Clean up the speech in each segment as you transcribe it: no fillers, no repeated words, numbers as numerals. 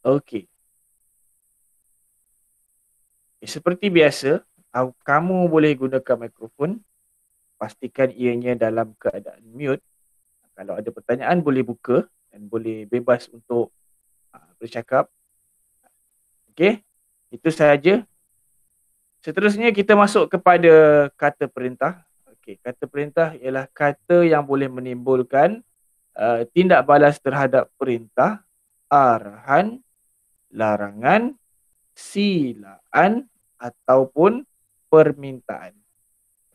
Okey. Seperti biasa, kamu boleh gunakan mikrofon, pastikan ianya dalam keadaan mute. Kalau ada pertanyaan boleh buka dan boleh bebas untuk bercakap. Okey, itu sahaja. Seterusnya kita masuk kepada kata perintah. Okey, kata perintah ialah kata yang boleh menimbulkan tindak balas terhadap perintah, arahan, larangan, silaan ataupun permintaan.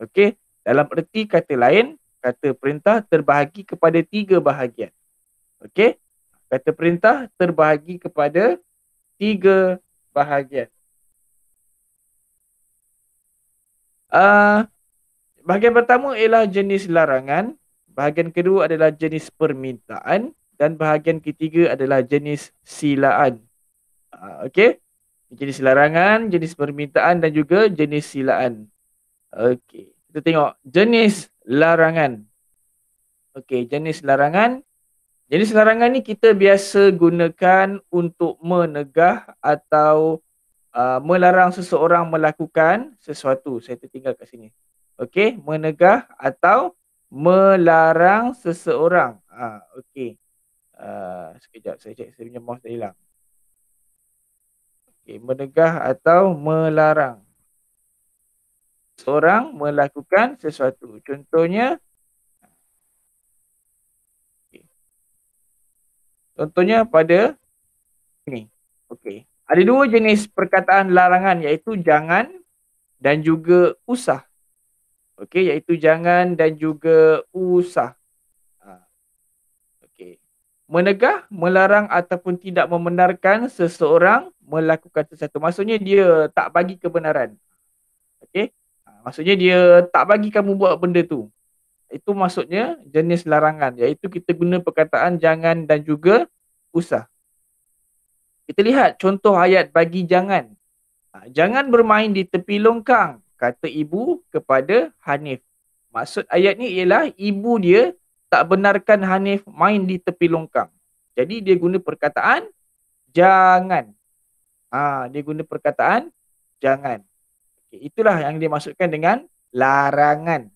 Okey, dalam erti kata lain, kata perintah terbahagi kepada 3 bahagian. Okey, kata perintah terbahagi kepada 3 bahagian. Bahagian pertama ialah jenis larangan, bahagian kedua adalah jenis permintaan dan bahagian ketiga adalah jenis silaan. Okey, jenis larangan, jenis permintaan dan juga jenis silaan. Okey, kita tengok jenis larangan. Okey, jenis larangan. Jenis larangan ni kita biasa gunakan untuk menegah atau melarang seseorang melakukan sesuatu. Saya tertinggal kat sini. Okey, menegah atau melarang seseorang. Okey. Sekejap saya cek, saya punya mouse dah hilang. Okey, menegah atau melarang seseorang melakukan sesuatu. Contohnya, contohnya pada ni. Okey. Ada 2 jenis perkataan larangan iaitu jangan dan juga usah. Okey, iaitu jangan dan juga usah. Okey. Menegah, melarang ataupun tidak membenarkan seseorang melakukan sesuatu. Maksudnya dia tak bagi kebenaran. Okey. Maksudnya dia tak bagi kamu buat benda tu. Itu maksudnya jenis larangan, iaitu kita guna perkataan jangan dan juga usah. Kita lihat contoh ayat bagi jangan. Jangan bermain di tepi longkang, kata ibu kepada Hanif. Maksud ayat ni ialah ibu dia tak benarkan Hanif main di tepi longkang. Jadi dia guna perkataan jangan. Dia guna perkataan jangan. Okay, itulah yang dimaksudkan dengan larangan.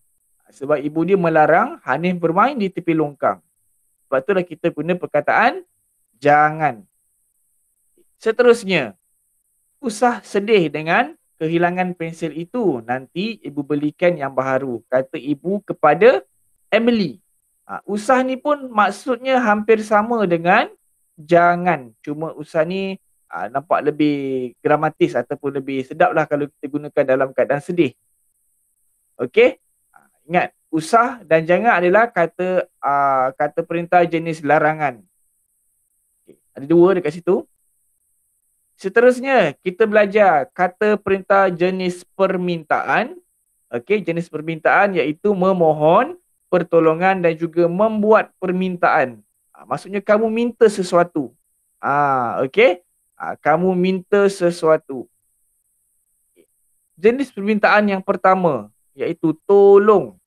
Sebab ibu dia melarang Hanif bermain di tepi longkang. Sebab itulah kita guna perkataan jangan. Seterusnya, usah sedih dengan kehilangan pensel itu. Nanti ibu belikan yang baru, kata ibu kepada Emily. Usah ni pun maksudnya hampir sama dengan jangan. Cuma usah ni nampak lebih gramatis ataupun lebih sedap lah kalau kita gunakan dalam keadaan sedih. Okey? Ingat, usah dan jangan adalah kata perintah jenis larangan. Okay. Ada 2 dekat situ. Seterusnya, kita belajar kata perintah jenis permintaan. Okey, jenis permintaan iaitu memohon pertolongan dan juga membuat permintaan. Maksudnya kamu minta sesuatu. Okey. Kamu minta sesuatu. Jenis permintaan yang pertama iaitu tolong.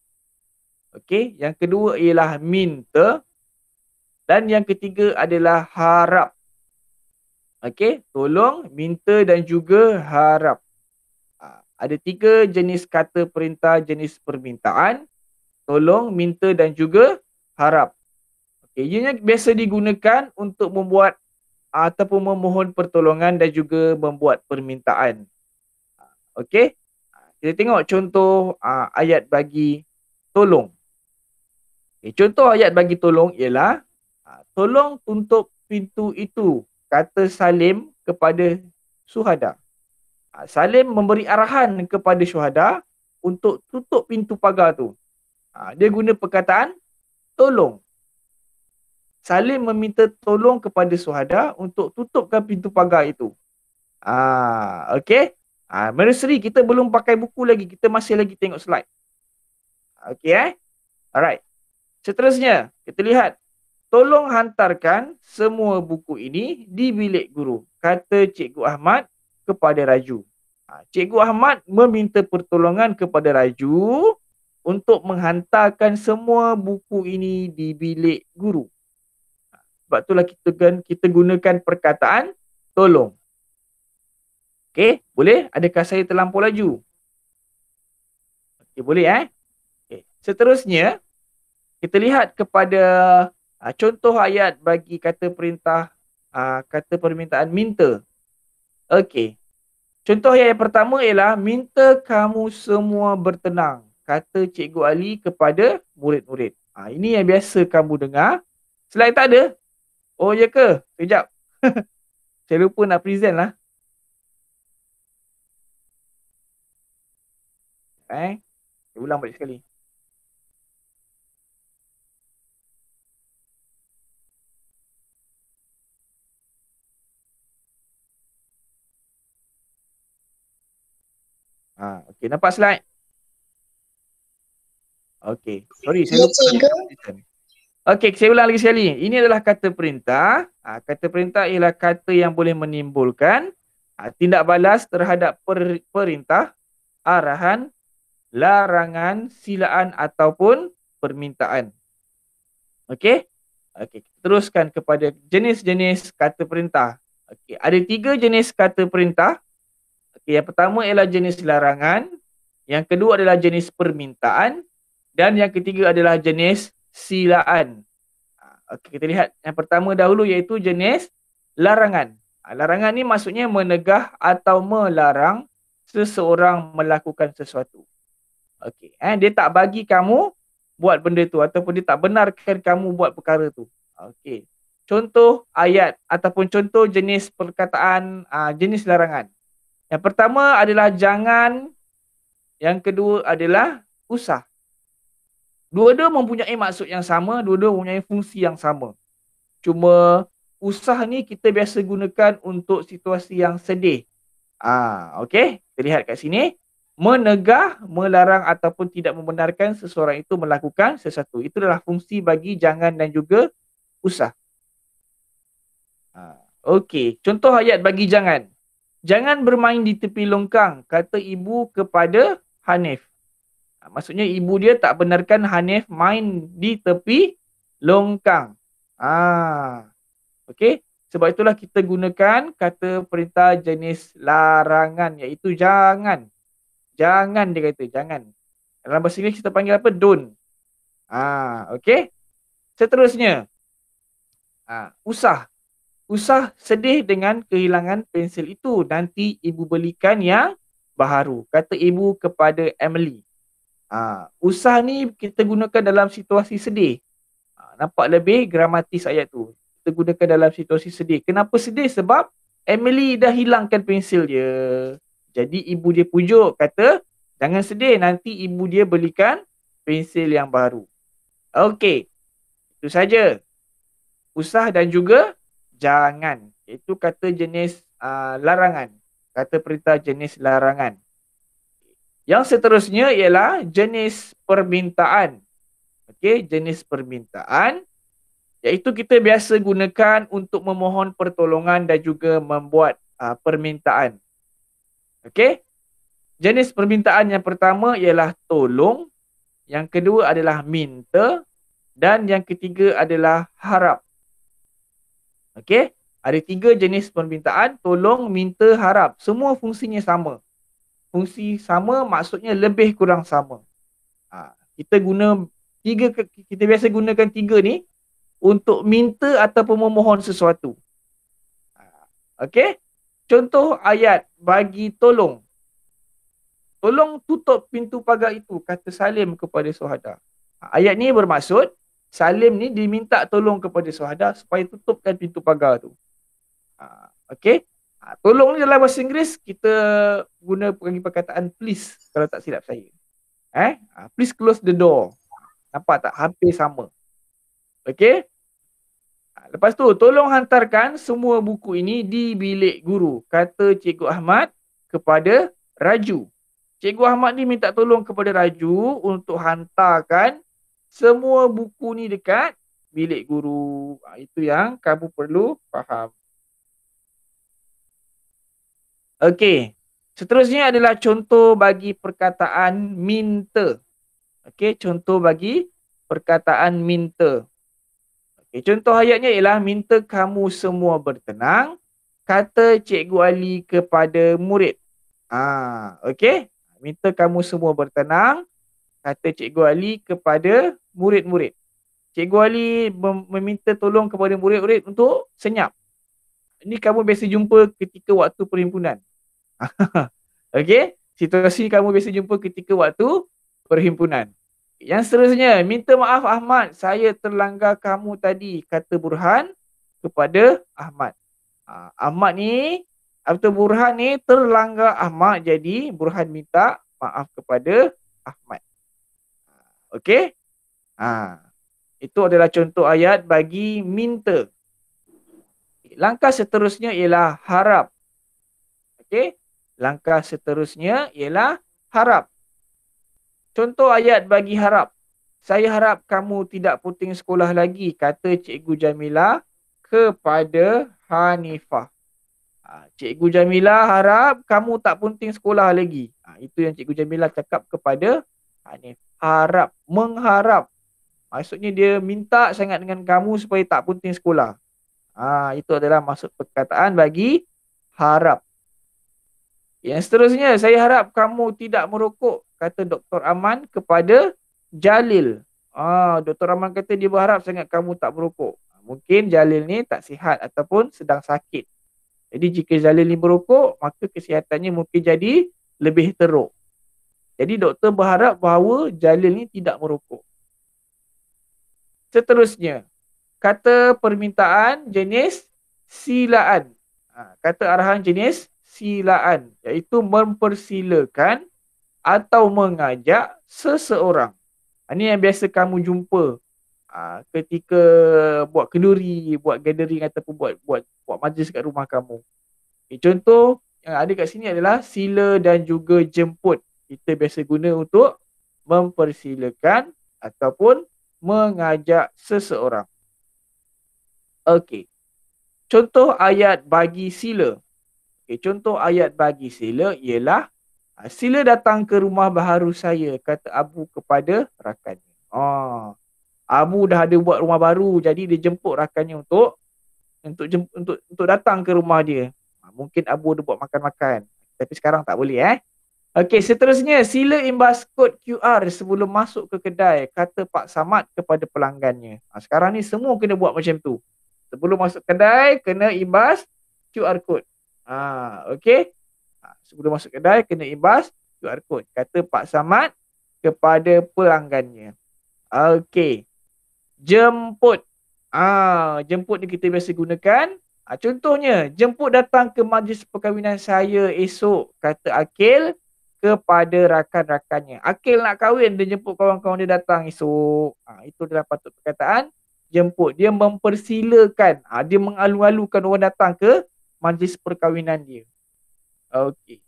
Okey, yang kedua ialah minta dan yang ketiga adalah harap. Okey, tolong, minta dan juga harap. Ada 3 jenis kata perintah jenis permintaan, tolong, minta dan juga harap. Okey, ianya biasa digunakan untuk membuat ataupun memohon pertolongan dan juga membuat permintaan. Okey, kita tengok contoh ayat bagi tolong. Okay, contoh ayat bagi tolong ialah tolong tutup pintu itu, kata Salim kepada Syuhada. Salim memberi arahan kepada Syuhada untuk tutup pintu pagar tu. Dia guna perkataan tolong. Salim meminta tolong kepada Syuhada untuk tutupkan pintu pagar itu. Okey. Menerseri kita belum pakai buku lagi. Kita masih lagi tengok slide. Okey Alright. Seterusnya, kita lihat. Tolong hantarkan semua buku ini di bilik guru, kata Cikgu Ahmad kepada Raju. Cikgu Ahmad meminta pertolongan kepada Raju untuk menghantarkan semua buku ini di bilik guru. Sebab itulah kita gunakan perkataan tolong. Okey, boleh? Adakah saya terlampau laju? Okey, boleh Okey. Seterusnya, kita lihat kepada contoh ayat bagi kata perintah, kata permintaan minta. Okey. Contoh ayat yang pertama ialah minta kamu semua bertenang, kata Cikgu Ali kepada murid-murid. Ini yang biasa kamu dengar. Slide tak ada? Oh, ya ke? Sekejap. Saya lupa nak present lah. Saya ulang balik sekali. Okey, nampak slide? Okey, sorry saya lupa nak present. Okey, saya ulang lagi sekali. Ini adalah kata perintah. Kata perintah ialah kata yang boleh menimbulkan tindak balas terhadap perintah, arahan, larangan, silaan ataupun permintaan. Okey? Okey, kita teruskan kepada jenis-jenis kata perintah. Okey, ada 3 jenis kata perintah. Okey, yang pertama ialah jenis larangan, yang kedua adalah jenis permintaan dan yang ketiga adalah jenis silaan. Okey, kita lihat yang pertama dahulu iaitu jenis larangan. Larangan ni maksudnya menegah atau melarang seseorang melakukan sesuatu. Okey, dia tak bagi kamu buat benda tu ataupun dia tak benarkan kamu buat perkara tu. Okey. Contoh ayat ataupun contoh jenis perkataan jenis larangan. Yang pertama adalah jangan, yang kedua adalah usah. Dua-dua mempunyai maksud yang sama, dua-dua mempunyai fungsi yang sama. Cuma usah ni kita biasa gunakan untuk situasi yang sedih. Okey, kita lihat kat sini. Menegah, melarang ataupun tidak membenarkan seseorang itu melakukan sesuatu. Itu adalah fungsi bagi jangan dan juga usah. Okey, contoh ayat bagi jangan. Jangan bermain di tepi longkang, kata ibu kepada Hanif. Maksudnya ibu dia tak benarkan Hanif main di tepi longkang. Okey, sebab itulah kita gunakan kata perintah jenis larangan iaitu jangan. Jangan dia kata, jangan. Dalam bahasa Inggeris kita panggil apa? Don't. Okey. Seterusnya. Usah. Usah sedih dengan kehilangan pensel itu. Nanti ibu belikan yang baharu, kata ibu kepada Emily. Usah ni kita gunakan dalam situasi sedih. Nampak lebih gramatis ayat tu. Kita gunakan dalam situasi sedih. Kenapa sedih? Sebab Emily dah hilangkan pensel dia. Jadi ibu dia pujuk, kata jangan sedih, nanti ibu dia belikan pensel yang baru. Okey. Itu saja. Usah dan juga jangan. Itu kata jenis larangan. Kata perintah jenis larangan. Yang seterusnya ialah jenis permintaan. Okey, jenis permintaan iaitu kita biasa gunakan untuk memohon pertolongan dan juga membuat permintaan. Okey. Jenis permintaan yang pertama ialah tolong, yang kedua adalah minta dan yang ketiga adalah harap. Okey, ada 3 jenis permintaan, tolong, minta, harap. Semua fungsinya sama. Fungsi sama maksudnya lebih kurang sama. Kita biasa gunakan 3 ni untuk minta ataupun memohon sesuatu. Okey, contoh ayat bagi tolong. Tolong tutup pintu pagar itu, kata Salim kepada Suhada. Ayat ni bermaksud Salim ni diminta tolong kepada Suhada supaya tutupkan pintu pagar tu. Okey. Tolong ni dalam bahasa Inggeris kita guna perkataan please kalau tak silap saya. Please close the door. Nampak tak? Hampir sama. Okey. Lepas tu tolong hantarkan semua buku ini di bilik guru, kata Cikgu Ahmad kepada Raju. Cikgu Ahmad ni minta tolong kepada Raju untuk hantarkan semua buku ni dekat bilik guru. Itu yang kamu perlu faham. Okey. Seterusnya adalah contoh bagi perkataan minta. Okey, contoh bagi perkataan minta. Contoh ayatnya ialah minta kamu semua bertenang, kata Cikgu Ali kepada murid. Okey. Minta kamu semua bertenang. Kata Cikgu Ali kepada murid-murid. Cikgu Ali meminta tolong kepada murid-murid untuk senyap. Ini kamu biasa jumpa ketika waktu perhimpunan. Okey. Situasi kamu biasa jumpa ketika waktu perhimpunan. Yang seterusnya, minta maaf Ahmad, saya terlanggar kamu tadi, kata Burhan kepada Ahmad. Ahmad ni, atau Burhan ni terlanggar Ahmad, jadi Burhan minta maaf kepada Ahmad. Okey? Itu adalah contoh ayat bagi minta. Langkah seterusnya ialah harap. Okey? Langkah seterusnya ialah harap. Contoh ayat bagi harap. Saya harap kamu tidak puting sekolah lagi, kata Cikgu Jamilah kepada Hanifah. Cikgu Jamilah harap kamu tak puting sekolah lagi. Itu yang Cikgu Jamilah cakap kepada Hanifah. Harap, mengharap. Maksudnya dia minta sangat dengan kamu supaya tak puting sekolah. Itu adalah maksud perkataan bagi harap. Yang seterusnya, saya harap kamu tidak merokok, kata Dr. Aman kepada Jalil. Dr. Aman kata dia berharap sangat kamu tak merokok. Mungkin Jalil ni tak sihat ataupun sedang sakit. Jadi jika Jalil ni merokok, maka kesihatannya mungkin jadi lebih teruk. Jadi doktor berharap bahawa Jalil ni tidak merokok. Seterusnya, kata permintaan jenis silaan. Kata arahan jenis silaan, iaitu mempersilakan atau mengajak seseorang. Ini yang biasa kamu jumpa ketika buat kenduri, buat gathering ataupun buat majlis kat rumah kamu. Contoh yang ada kat sini adalah sila dan juga jemput. Kita biasa guna untuk mempersilakan ataupun mengajak seseorang. Okey. Contoh ayat bagi sila. Contoh ayat bagi sila ialah sila datang ke rumah baharu saya, kata Abu kepada rakannya. Abu dah ada buat rumah baru, jadi dia jemput rakannya untuk datang ke rumah dia. Mungkin Abu ada buat makan-makan, tapi sekarang tak boleh. Okey, seterusnya sila imbas kod QR sebelum masuk ke kedai, kata Pak Samad kepada pelanggannya. Sekarang ni semua kena buat macam tu. Sebelum masuk kedai kena imbas QR code. Okey. Sebelum masuk kedai kena imbas QR code, kata Pak Samad kepada pelanggannya. Okey. Jemput. Jemput ni kita biasa gunakan. Contohnya, jemput datang ke majlis perkahwinan saya esok, kata Akil kepada rakan-rakannya. Akil nak kahwin, dia jemput kawan-kawan dia datang esok. Itu adalah patut perkataan jemput. Dia mempersilakan. Dia mengalu-alukan orang datang ke majlis perkahwinan dia. Okey.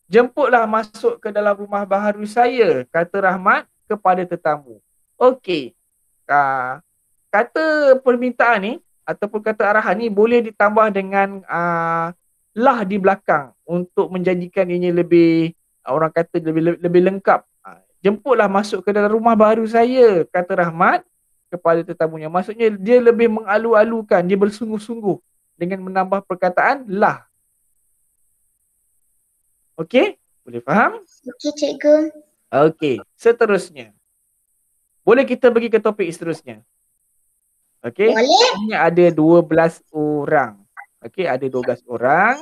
Jemputlah masuk ke dalam rumah baharu saya, kata Rahmat kepada tetamu. Okey. Kata permintaan ni ataupun kata arahan ni boleh ditambah dengan lah di belakang untuk menjadikan ianya lebih, orang kata lebih lengkap. Jemputlah masuk ke dalam rumah baharu saya, kata Rahmat kepada tetamunya. Maksudnya dia lebih mengalu-alukan, dia bersungguh-sungguh dengan menambah perkataan lah. Okey? Boleh faham? Okey, cikgu. Okey, seterusnya. Boleh kita pergi ke topik seterusnya? Okey? Boleh. Ini ada 12 orang. Okey, ada 12 orang.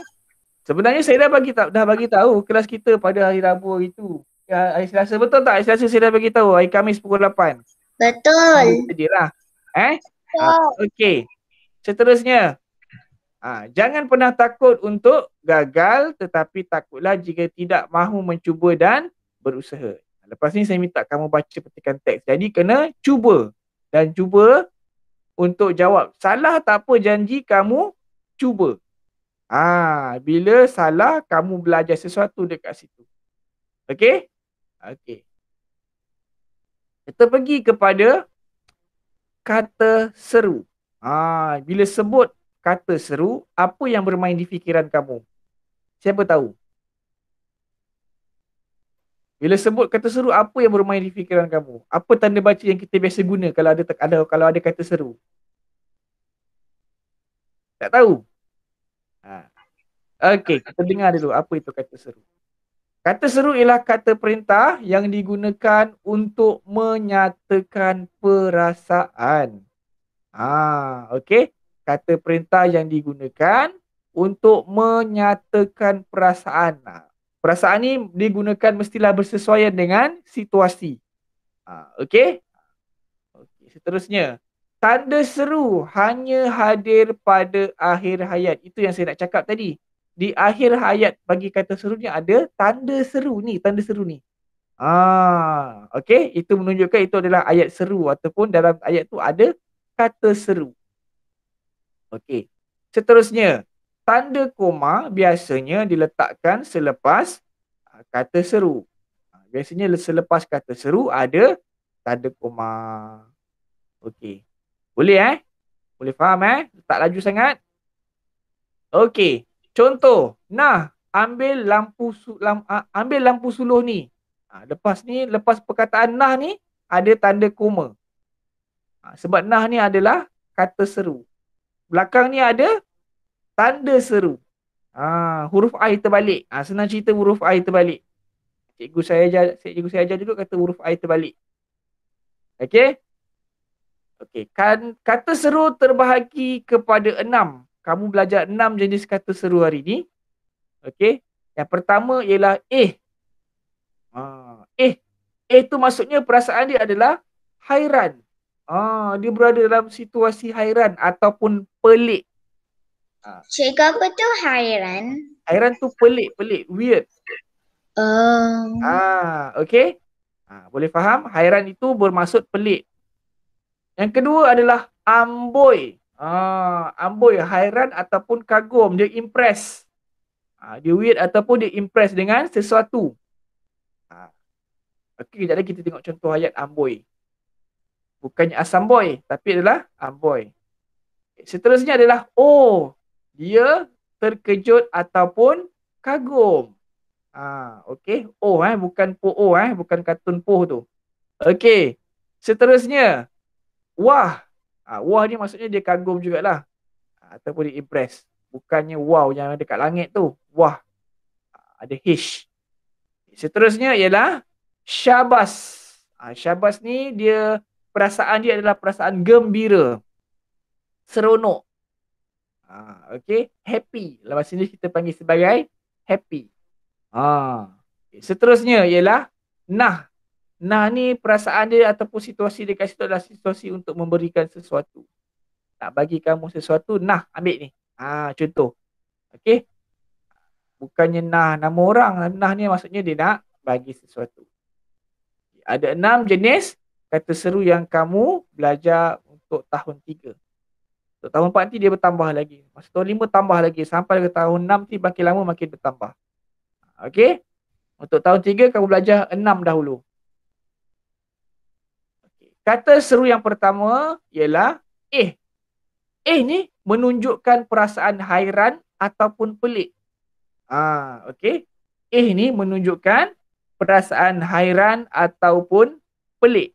Sebenarnya saya dah bagi tahu kelas kita pada hari Rabu itu. Hari Selasa, betul tak? Hari Selasa saya dah bagi tahu, hari Khamis pukul 8. Betul. Jadilah. Okey. Seterusnya. Jangan pernah takut untuk gagal, tetapi takutlah jika tidak mahu mencuba dan berusaha. Lepas ni saya minta kamu baca petikan teks. Jadi kena cuba. Dan cuba untuk jawab. Salah tak apa, janji kamu cuba. Bila salah, kamu belajar sesuatu dekat situ. Okey? Okey. Kita pergi kepada kata seru. Bila sebut kata seru, apa yang bermain di fikiran kamu? Siapa tahu? Bila sebut kata seru, apa yang bermain di fikiran kamu? Apa tanda baca yang kita biasa guna kalau ada kata seru? Tak tahu? Ha. Okey, kita dengar dulu apa itu kata seru. Kata seru ialah kata perintah yang digunakan untuk menyatakan perasaan. Okey. Kata perintah yang digunakan untuk menyatakan perasaan. Perasaan ni digunakan mestilah bersesuaian dengan situasi. Okey. Okey, seterusnya. Tanda seru hanya hadir pada akhir hayat. Itu yang saya nak cakap tadi. Di akhir hayat bagi kata seru ni ada tanda seru ni, tanda seru ni. Okey, itu menunjukkan itu adalah ayat seru ataupun dalam ayat tu ada kata seru. Okey. Seterusnya, tanda koma biasanya diletakkan selepas kata seru. Biasanya selepas kata seru ada tanda koma. Okey. Boleh Boleh faham Tak laju sangat. Okey. Contoh, nah, ambil lampu suluh ni. Lepas perkataan nah ni ada tanda koma. Sebab nah ni adalah kata seru. Belakang ni ada tanda seru. Huruf I terbalik. Senang cerita huruf I terbalik. Cikgu saya ajar dulu kata huruf I terbalik. Okey? Okey, kan kata seru terbahagi kepada 6. Kamu belajar 6 jenis kata seru hari ni. Okey? Yang pertama ialah eh. Eh tu maksudnya perasaan dia adalah hairan. Dia berada dalam situasi hairan ataupun pelik. Cikgu, apa tu hairan? Hairan tu pelik, weird. Okey? Boleh faham? Hairan itu bermaksud pelik. Yang kedua adalah amboi. Amboi, hairan ataupun kagum, dia impress. Dia weird ataupun dia impress dengan sesuatu. Okey, kejap lagi kita tengok contoh ayat amboi. Bukannya asam boy, tapi adalah amboi. Seterusnya adalah dia terkejut ataupun kagum. Okey. Bukan bukan kartun poh tu. Okey. Seterusnya, wah. Wah ni maksudnya dia kagum jugalah. Ataupun dia impress. Bukannya wow yang dekat langit tu. Wah. Ada hish. Seterusnya ialah syabas. Syabas ni perasaan dia adalah perasaan gembira. Seronok. Okey. Happy. Dalam bahasa Inggeris kita panggil sebagai happy. Seterusnya ialah nah. Nah ni perasaan dia ataupun situasi dekat situ adalah situasi untuk memberikan sesuatu. Nak bagi kamu sesuatu, nah ambil ni. Contoh. Okey. Bukannya nah nama orang. Nah ni maksudnya dia nak bagi sesuatu. Ada 6 jenis kata seru yang kamu belajar untuk tahun 3. Untuk tahun 4 nanti dia bertambah lagi. Masa tahun 5 tambah lagi. Sampai ke tahun 6 nanti makin lama makin bertambah. Okey. Untuk tahun 3 kamu belajar 6 dahulu. Kata seru yang pertama ialah eh. Ni menunjukkan perasaan hairan ataupun pelik. Okey. Ni menunjukkan perasaan hairan ataupun pelik.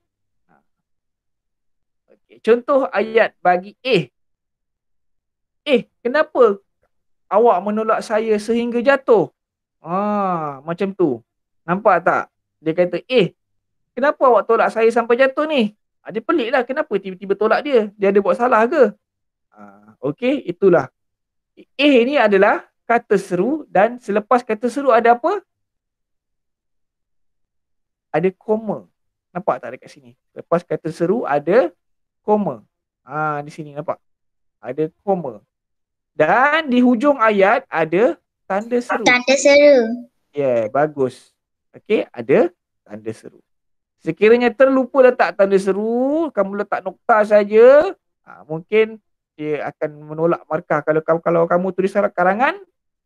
Okay. Contoh ayat bagi kenapa awak menolak saya sehingga jatuh? Macam tu. Nampak tak? Dia kata, kenapa awak tolak saya sampai jatuh ni? Dia pelik lah. Kenapa tiba-tiba tolak dia? Dia ada buat salah ke? Okey, itulah. Ni adalah kata seru dan selepas kata seru ada apa? Ada koma. Nampak tak dekat sini? Lepas kata seru ada koma. Di sini nampak? Ada koma. Dan di hujung ayat ada tanda seru. Tanda seru. Bagus. Okey, ada tanda seru. Sekiranya terlupa letak tanda seru, kamu letak nokta saja, mungkin dia akan menolak markah. Kalau kamu tulis karangan,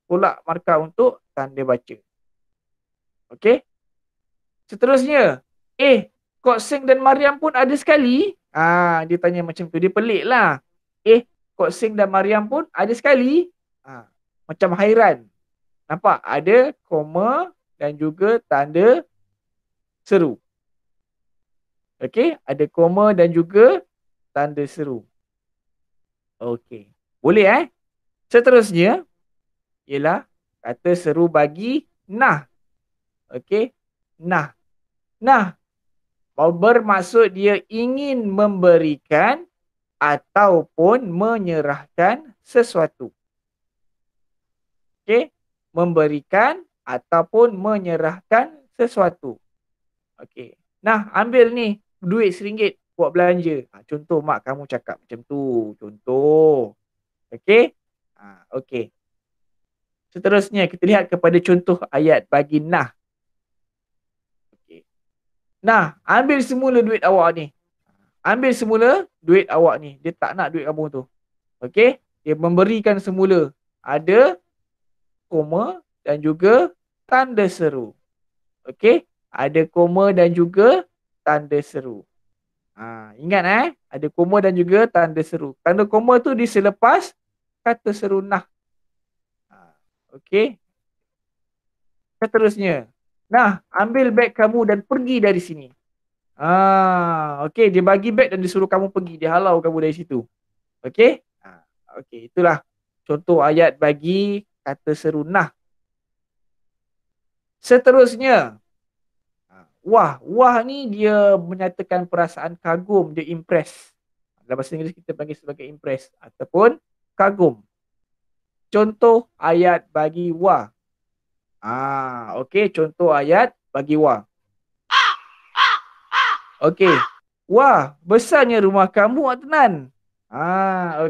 tolak markah untuk tanda baca. Okey. Seterusnya, Kok Seng dan Mariam pun ada sekali? Dia tanya macam tu. Dia pelik lah. Kok Seng dan Mariam pun ada sekali? Macam hairan. Nampak? Ada koma dan juga tanda seru. Okey? Ada koma dan juga tanda seru. Okey. Boleh Seterusnya, ialah kata seru bagi nah. Okey. Nah. Nah. Bermaksud dia ingin memberikan ataupun menyerahkan sesuatu. Okey. Memberikan ataupun menyerahkan sesuatu. Okey. Nah, ambil ni duit RM1 buat belanja. Contoh mak kamu cakap macam tu. Contoh. Okey. Okey. Seterusnya kita lihat kepada contoh ayat bagi nah. Okey. Nah, ambil semula duit awak ni. Ambil semula duit awak ni. Dia tak nak duit kamu tu. Okey. Dia memberikan semula. Ada koma dan juga tanda seru. Okey. Ada koma dan juga tanda seru. Ingat ada koma dan juga tanda seru. Tanda koma tu di selepas kata seru nah. Okey. Seterusnya. Nah, ambil beg kamu dan pergi dari sini. Okey, dia bagi beg dan disuruh kamu pergi. Dia halau kamu dari situ. Okey? Okey, itulah contoh ayat bagi kata seru nah. Seterusnya. Wah. Wah ni dia menyatakan perasaan kagum. Dia impress. Dalam bahasa Inggeris kita panggil sebagai impress. Ataupun kagum. Contoh ayat bagi wah. Okey, contoh ayat bagi wah. Okey. Wah, besarnya rumah kamu, Adnan.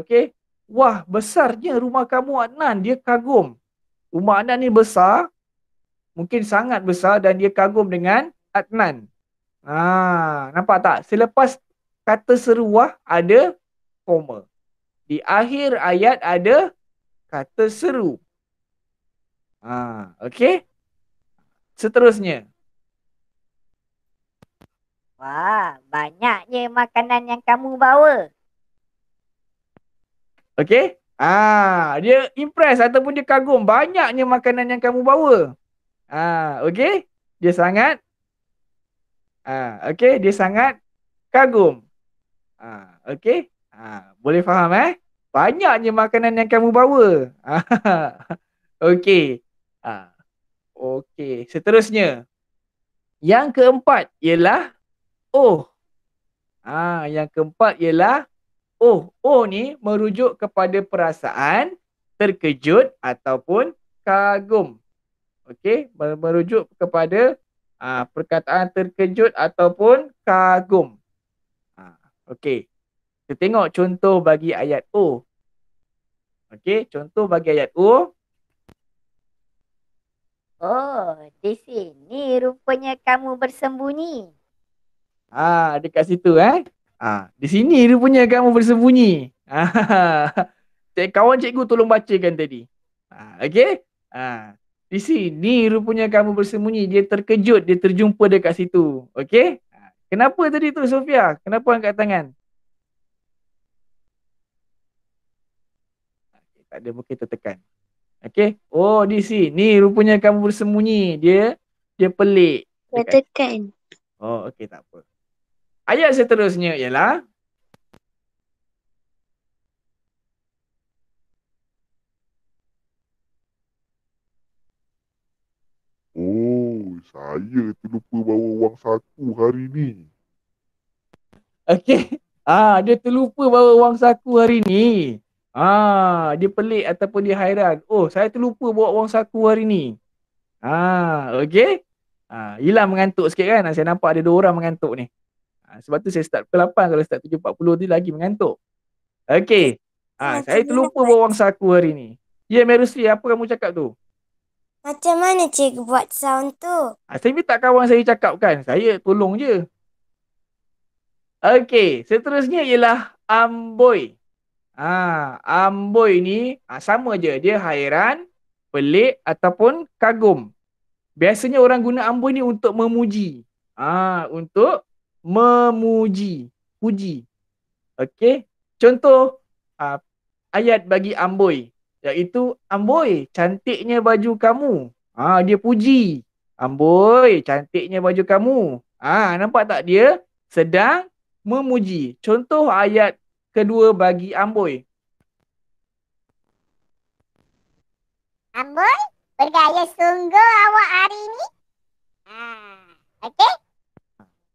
Okey. Wah, besarnya rumah kamu, Adnan. Dia kagum. Rumah Adnan ni besar. Mungkin sangat besar dan dia kagum dengan Adnan. Nampak tak? Selepas kata seru wah ada koma. Di akhir ayat ada kata seru. Okey. Seterusnya. Wah, banyaknya makanan yang kamu bawa. Okey. Dia impress ataupun dia kagum. Banyaknya makanan yang kamu bawa. Okey. Dia sangat. Okey. Dia sangat kagum. Okey. Boleh faham Banyaknya makanan yang kamu bawa. Okey. Okey. Seterusnya. Yang keempat ialah oh. Yang keempat ialah oh. Oh ni merujuk kepada perasaan terkejut ataupun kagum. Okey, merujuk kepada perkataan terkejut ataupun kagum. Okey. Kita tengok contoh bagi ayat O. Okey, contoh bagi ayat O. Oh, di sini rupanya kamu bersembunyi. Dekat situ di sini rupanya kamu bersembunyi. Kawan cikgu tolong bacakan tadi. Okey? Di sini rupanya kamu bersembunyi. Dia terkejut, dia terjumpa dekat situ. Okey? Kenapa tadi tu Sofia? Kenapa angkat tangan? Tak ada, mungkin tertekan. Okey? Oh, di sini rupanya kamu bersembunyi. Dia pelik. Tertekan. Oh, okey, tak apa. Ayat seterusnya ialah oh, saya terlupa bawa wang saku hari ni. okey. Dia terlupa bawa wang saku hari ni. Dia pelik ataupun dia hairan. Oh, saya terlupa bawa wang saku hari ni. Okey. Hilang mengantuk sikit kan? Saya nampak ada 2 orang mengantuk ni. Sebab tu saya start pukul 8. Kalau start 7.40 tu lagi mengantuk. Okey. Saya terlupa bawa wang saku hari ni. Ya, Merusli, apa kamu cakap tu? Macam mana cikgu buat sound tu? Saya minta kawan saya cakap kan. Saya tolong je. Okey, seterusnya ialah amboi. Amboi ni sama je. Dia hairan, pelik ataupun kagum. Biasanya orang guna amboi ni untuk memuji. Untuk memuji. Puji. Okey. Contoh ayat bagi amboi. Iaitu, amboi, cantiknya baju kamu. Dia puji. Amboi, cantiknya baju kamu. Nampak tak dia sedang memuji. Contoh ayat kedua bagi amboi. Amboi, bergaya sungguh awak hari ini. Okey?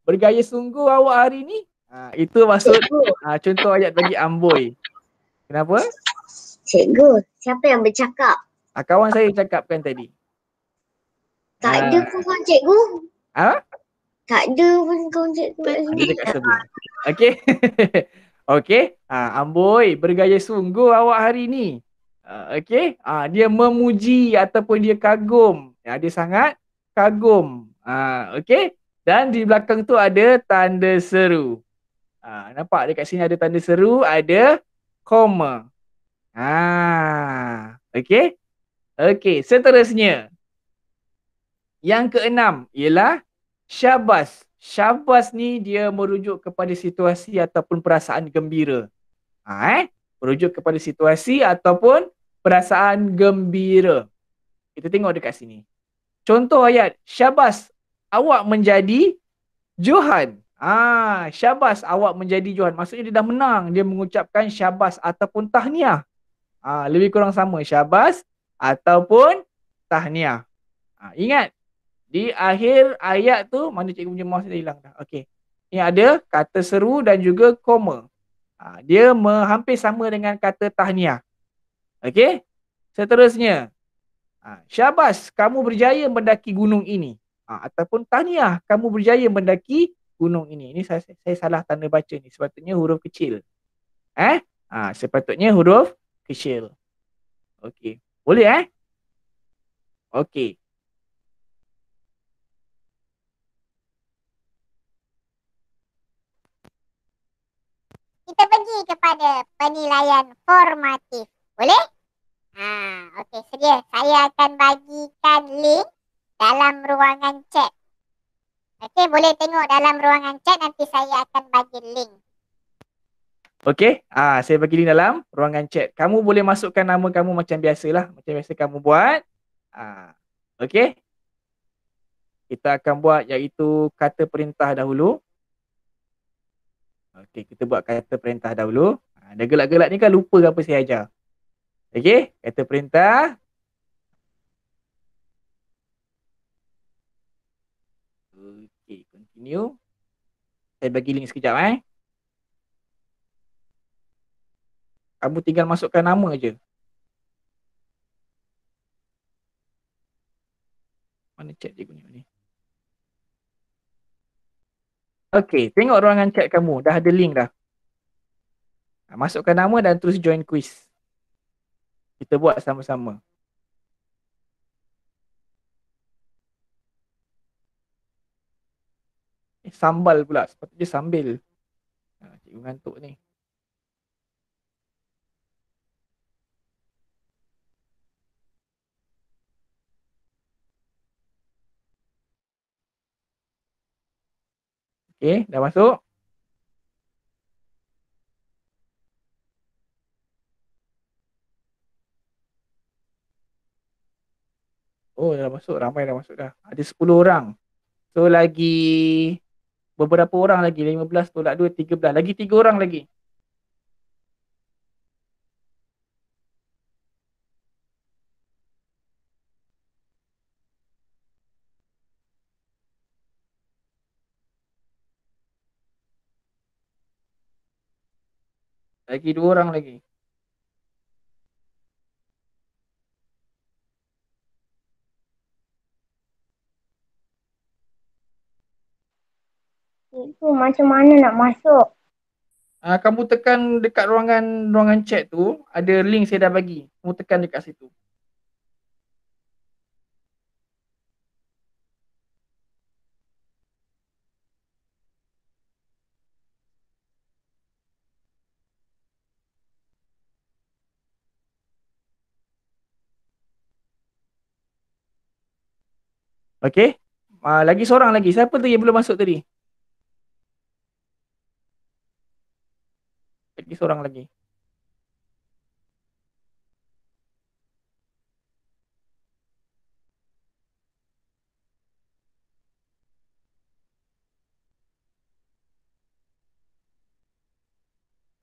Bergaya sungguh awak hari ni. Itu maksud contoh ayat bagi amboi. Kenapa? Cikgu, siapa yang bercakap? Kawan saya cakapkan tadi. Tak ada pun kawan cikgu. Tak ada pun kawan cikgu kat Ada sini. dekat sebelah. Okey. Okey. Amboi, bergaya sungguh awak hari ni. Okey. Dia memuji ataupun dia kagum. Dia sangat kagum. Okey. Dan di belakang tu ada tanda seru. Nampak dekat sini ada tanda seru, ada koma. Okey. Okey, seterusnya. Yang keenam ialah syabas. Syabas ni dia merujuk kepada situasi ataupun perasaan gembira. Merujuk kepada situasi ataupun perasaan gembira. Kita tengok dekat sini. Contoh ayat, syabas awak menjadi Johan. Syabas awak menjadi Johan. Maksudnya dia dah menang. Dia mengucapkan syabas ataupun tahniah. Lebih kurang sama. Syabas ataupun tahniah. Ingat, di akhir ayat tu, mana cikgu punya mouse dah hilang dah. Okey. Ini ada kata seru dan juga koma. Dia hampir sama dengan kata tahniah. Okey. Seterusnya. Syabas, kamu berjaya mendaki gunung ini. Ataupun tahniah, kamu berjaya mendaki gunung ini. Ini saya salah tanda baca ni. Sepatutnya huruf kecil. Sepatutnya huruf kecil. Okey. Boleh Okey. Kita pergi kepada penilaian formatif. Boleh? Okey, sedia. Saya akan bagikan link dalam ruangan chat. Okey, boleh tengok dalam ruangan chat, nanti saya akan bagi link. Okey, saya bagi link dalam ruangan chat. Kamu boleh masukkan nama kamu macam biasalah. Macam biasa kamu buat. Okey. Kita akan buat iaitu kata perintah dahulu. Okey, kita buat kata perintah dahulu. Dah gelak-gelak ni kan lupa apa saya ajar. Okey, kata perintah. Okey, continue. Saya bagi link sekejap Kamu tinggal masukkan nama je. Mana chat cikgu ni? Okey, tengok ruangan chat kamu. Dah ada link dah. Masukkan nama dan terus join quiz. Kita buat sama-sama. Sambal pula. Sepatutnya sambil. Cikgu ngantuk ni. Okey, dah masuk? Oh, dah masuk. Ramai dah masuk dah. Ada 10 orang. So, lagi beberapa orang lagi. 15 tolak 2, 13. Lagi 3 orang lagi. Lagi 2 orang lagi. Cikgu, macam mana nak masuk? Kamu tekan dekat ruangan chat tu. Ada link saya dah bagi. Kamu tekan dekat situ. Okey. Lagi seorang lagi. Siapa tu yang belum masuk tadi? Lagi seorang lagi.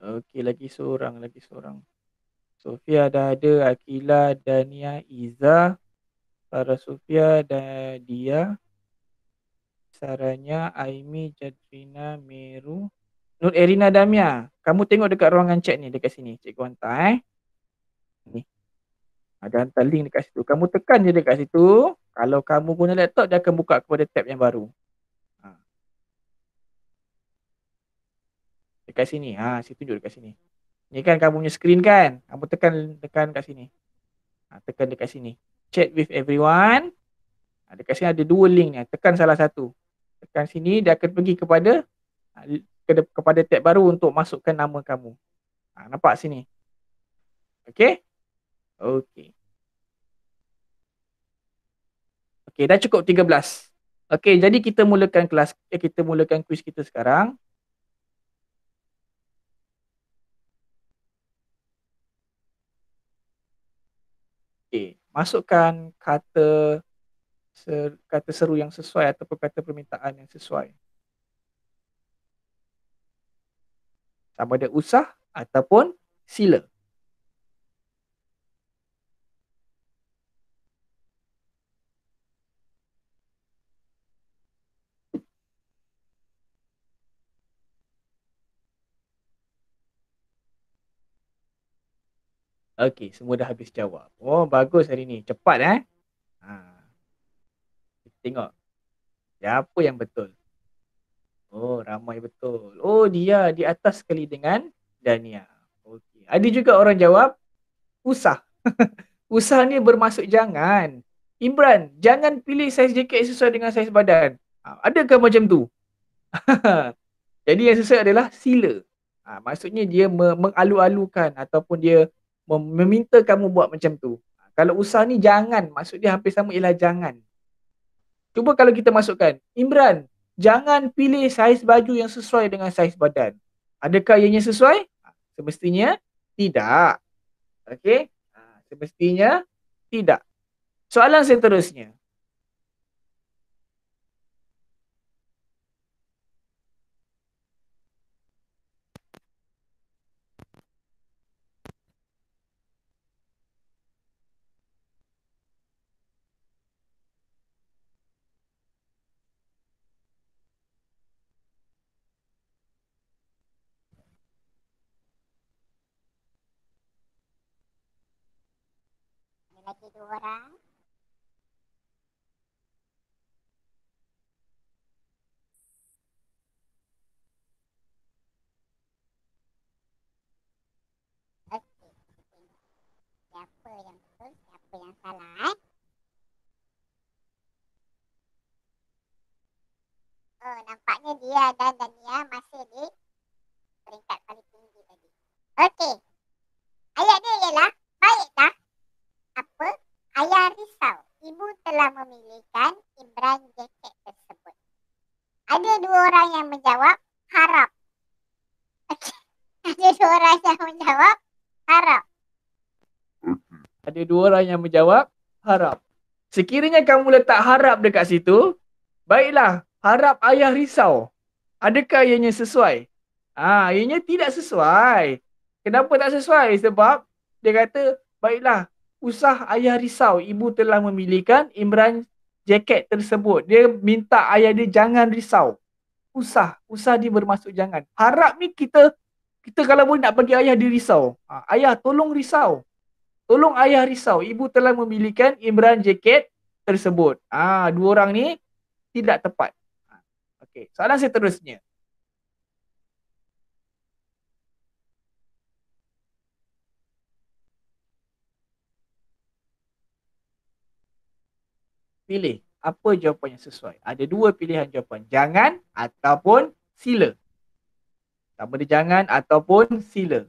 Okey, lagi seorang. Sofia dah ada, Akila, Dania, Iza, Farah Sofia dan Dia, Saranya, Aimi, Jadrina, Meru, Nur Erina, Damia. Kamu tengok dekat ruangan chat ni, dekat sini. Cikgu hantar Ni. Ada hantar link dekat situ. Kamu tekan je dekat situ. Kalau kamu guna laptop, dia akan buka kepada tab yang baru. Dekat sini. Saya tunjuk dekat sini. Ni kan kamu punya screen kan. Kamu tekan kat sini. Tekan dekat sini. Chat with everyone. Dekat sini ada 2 link ni. Tekan salah satu. Tekan sini, dia akan pergi kepada tab baru untuk masukkan nama kamu. Nampak sini. Okey? Okey. Okey, dah cukup 13. Okey, jadi kita mulakan kuis kita sekarang. Okey, masukkan kata seru yang sesuai ataupun kata permintaan yang sesuai. Sama ada usah ataupun sila. Okey, semua dah habis jawab. Oh, bagus hari ni. Cepat Kita tengok. Siapa yang betul? Oh, ramai betul. Oh, dia di atas sekali dengan Dania. Okey. Ada juga orang jawab usah. Usah ni bermaksud jangan. Imran, jangan pilih saiz jaket sesuai dengan saiz badan. Adakah macam tu? Jadi yang sesuai adalah sila. Maksudnya dia mengalu-alukan ataupun dia meminta kamu buat macam tu. Kalau usah ni jangan, maksud dia hampir sama ialah jangan. Cuba kalau kita masukkan, Imran, jangan pilih saiz baju yang sesuai dengan saiz badan. Adakah ianya sesuai? Semestinya tidak. Okey? Semestinya tidak. Soalan seterusnya. Lagi 2 orang. Okey. Siapa yang betul, siapa yang salah Oh, nampaknya dia dan Dania masih di peringkat paling tinggi tadi. Okey. Ayat dia ialah, baiklah. Apa? Ayah risau. Ibu telah memilihkan Imran jaket tersebut. Ada 2 orang yang menjawab harap. Ada 2 orang yang menjawab harap. Ada 2 orang yang menjawab harap. Sekiranya kamu letak harap dekat situ, baiklah, harap ayah risau. Adakah ianya sesuai? Ianya tidak sesuai. Kenapa tak sesuai? Sebab dia kata, baiklah, usah ayah risau. Ibu telah memilihkan Imran jaket tersebut. Dia minta ayah dia jangan risau. Usah dia bermaksud jangan. Harap ni kita kalau boleh nak bagi ayah dia risau. Ayah tolong risau. Tolong ayah risau. Ibu telah memilihkan Imran jaket tersebut. 2 orang ni tidak tepat. Okey, soalan seterusnya. Pilih apa jawapan yang sesuai. Ada 2 pilihan jawapan. Jangan ataupun sila. Sama ada jangan ataupun sila.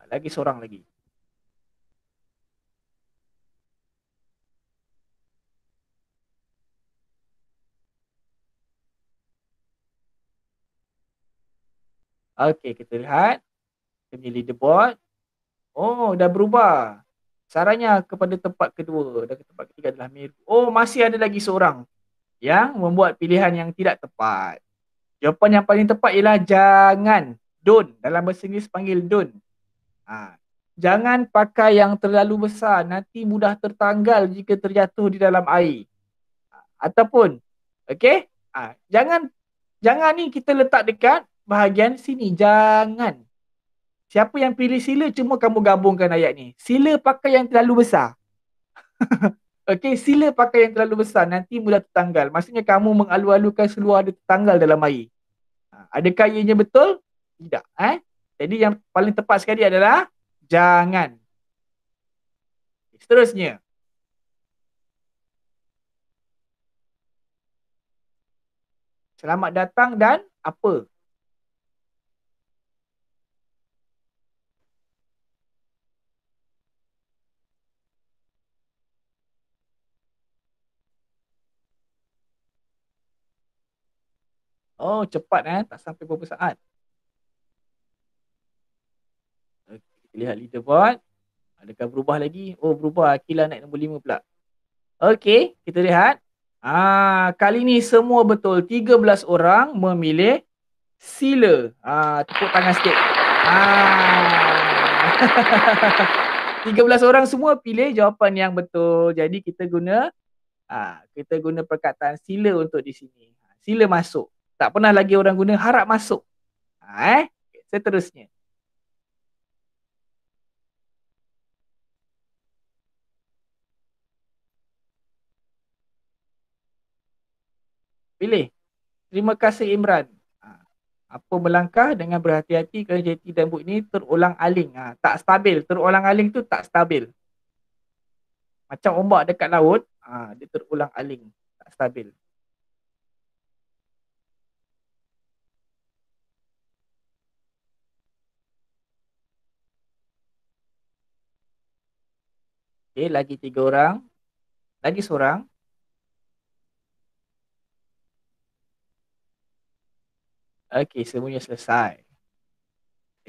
Lagi seorang lagi. Okey, kita lihat. Kita punya leaderboard. Oh, dah berubah. Saranya kepada tempat kedua. Dan tempat ketiga adalah Meru. Oh, masih ada lagi seorang. yang membuat pilihan yang tidak tepat. Jawapan yang paling tepat ialah jangan. Don't. Dalam bahasa Inggeris panggil don't. Jangan pakai yang terlalu besar. Nanti mudah tertanggal jika terjatuh di dalam air. Ataupun, okay? Jangan ni kita letak dekat bahagian sini. Jangan. Siapa yang pilih sila, cuma kamu gabungkan ayat ni. Sila pakai yang terlalu besar. Okay, sila pakai yang terlalu besar, nanti mula tertanggal. Maksudnya kamu mengalu-alukan seluar dia tertanggal dalam air. Adakah ianya betul? Tidak. Jadi yang paling tepat sekali adalah jangan. Seterusnya. Selamat datang dan apa? Oh, cepat tak sampai berapa saat. Okay, kita lihat leaderboard. Adakah berubah lagi? Oh, berubah. Akila naik nombor 5 pula. Okey, kita lihat. Kali ni semua betul. 13 orang memilih sila. Tepuk tangan sikit. 13 orang semua pilih jawapan yang betul. Jadi kita guna perkataan sila untuk di sini. Sila masuk. Tak pernah lagi orang guna harap masuk. Seterusnya. Pilih. Terima kasih Imran. Apa melangkah dengan berhati-hati kerana jeti dan boot ini terulang aling. Tak stabil. Terulang aling tu tak stabil. Macam ombak dekat laut, dia terulang aling. Tak stabil. Okay, lagi 3 orang. Lagi seorang. Okey, semuanya selesai.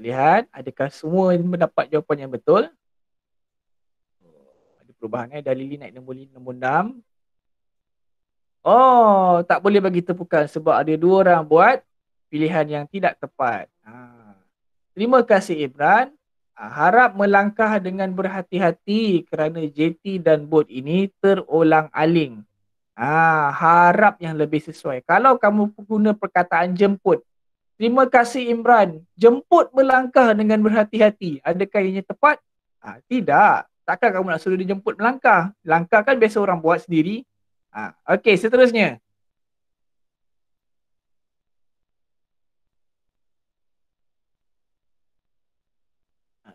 Lihat, adakah semua mendapat jawapan yang betul? Ada perubahan Dalili naik nombor 6. Oh, tak boleh bagi tepukan sebab ada 2 orang buat pilihan yang tidak tepat. Terima kasih Imran. Harap melangkah dengan berhati-hati kerana jeti dan bot ini terulang aling. Harap yang lebih sesuai. Kalau kamu guna perkataan jemput. Terima kasih Imran. Jemput melangkah dengan berhati-hati. Adakah ianya tepat? Tidak. Takkan kamu nak suruh dia jemput melangkah? Langkah kan biasa orang buat sendiri. Okey, seterusnya.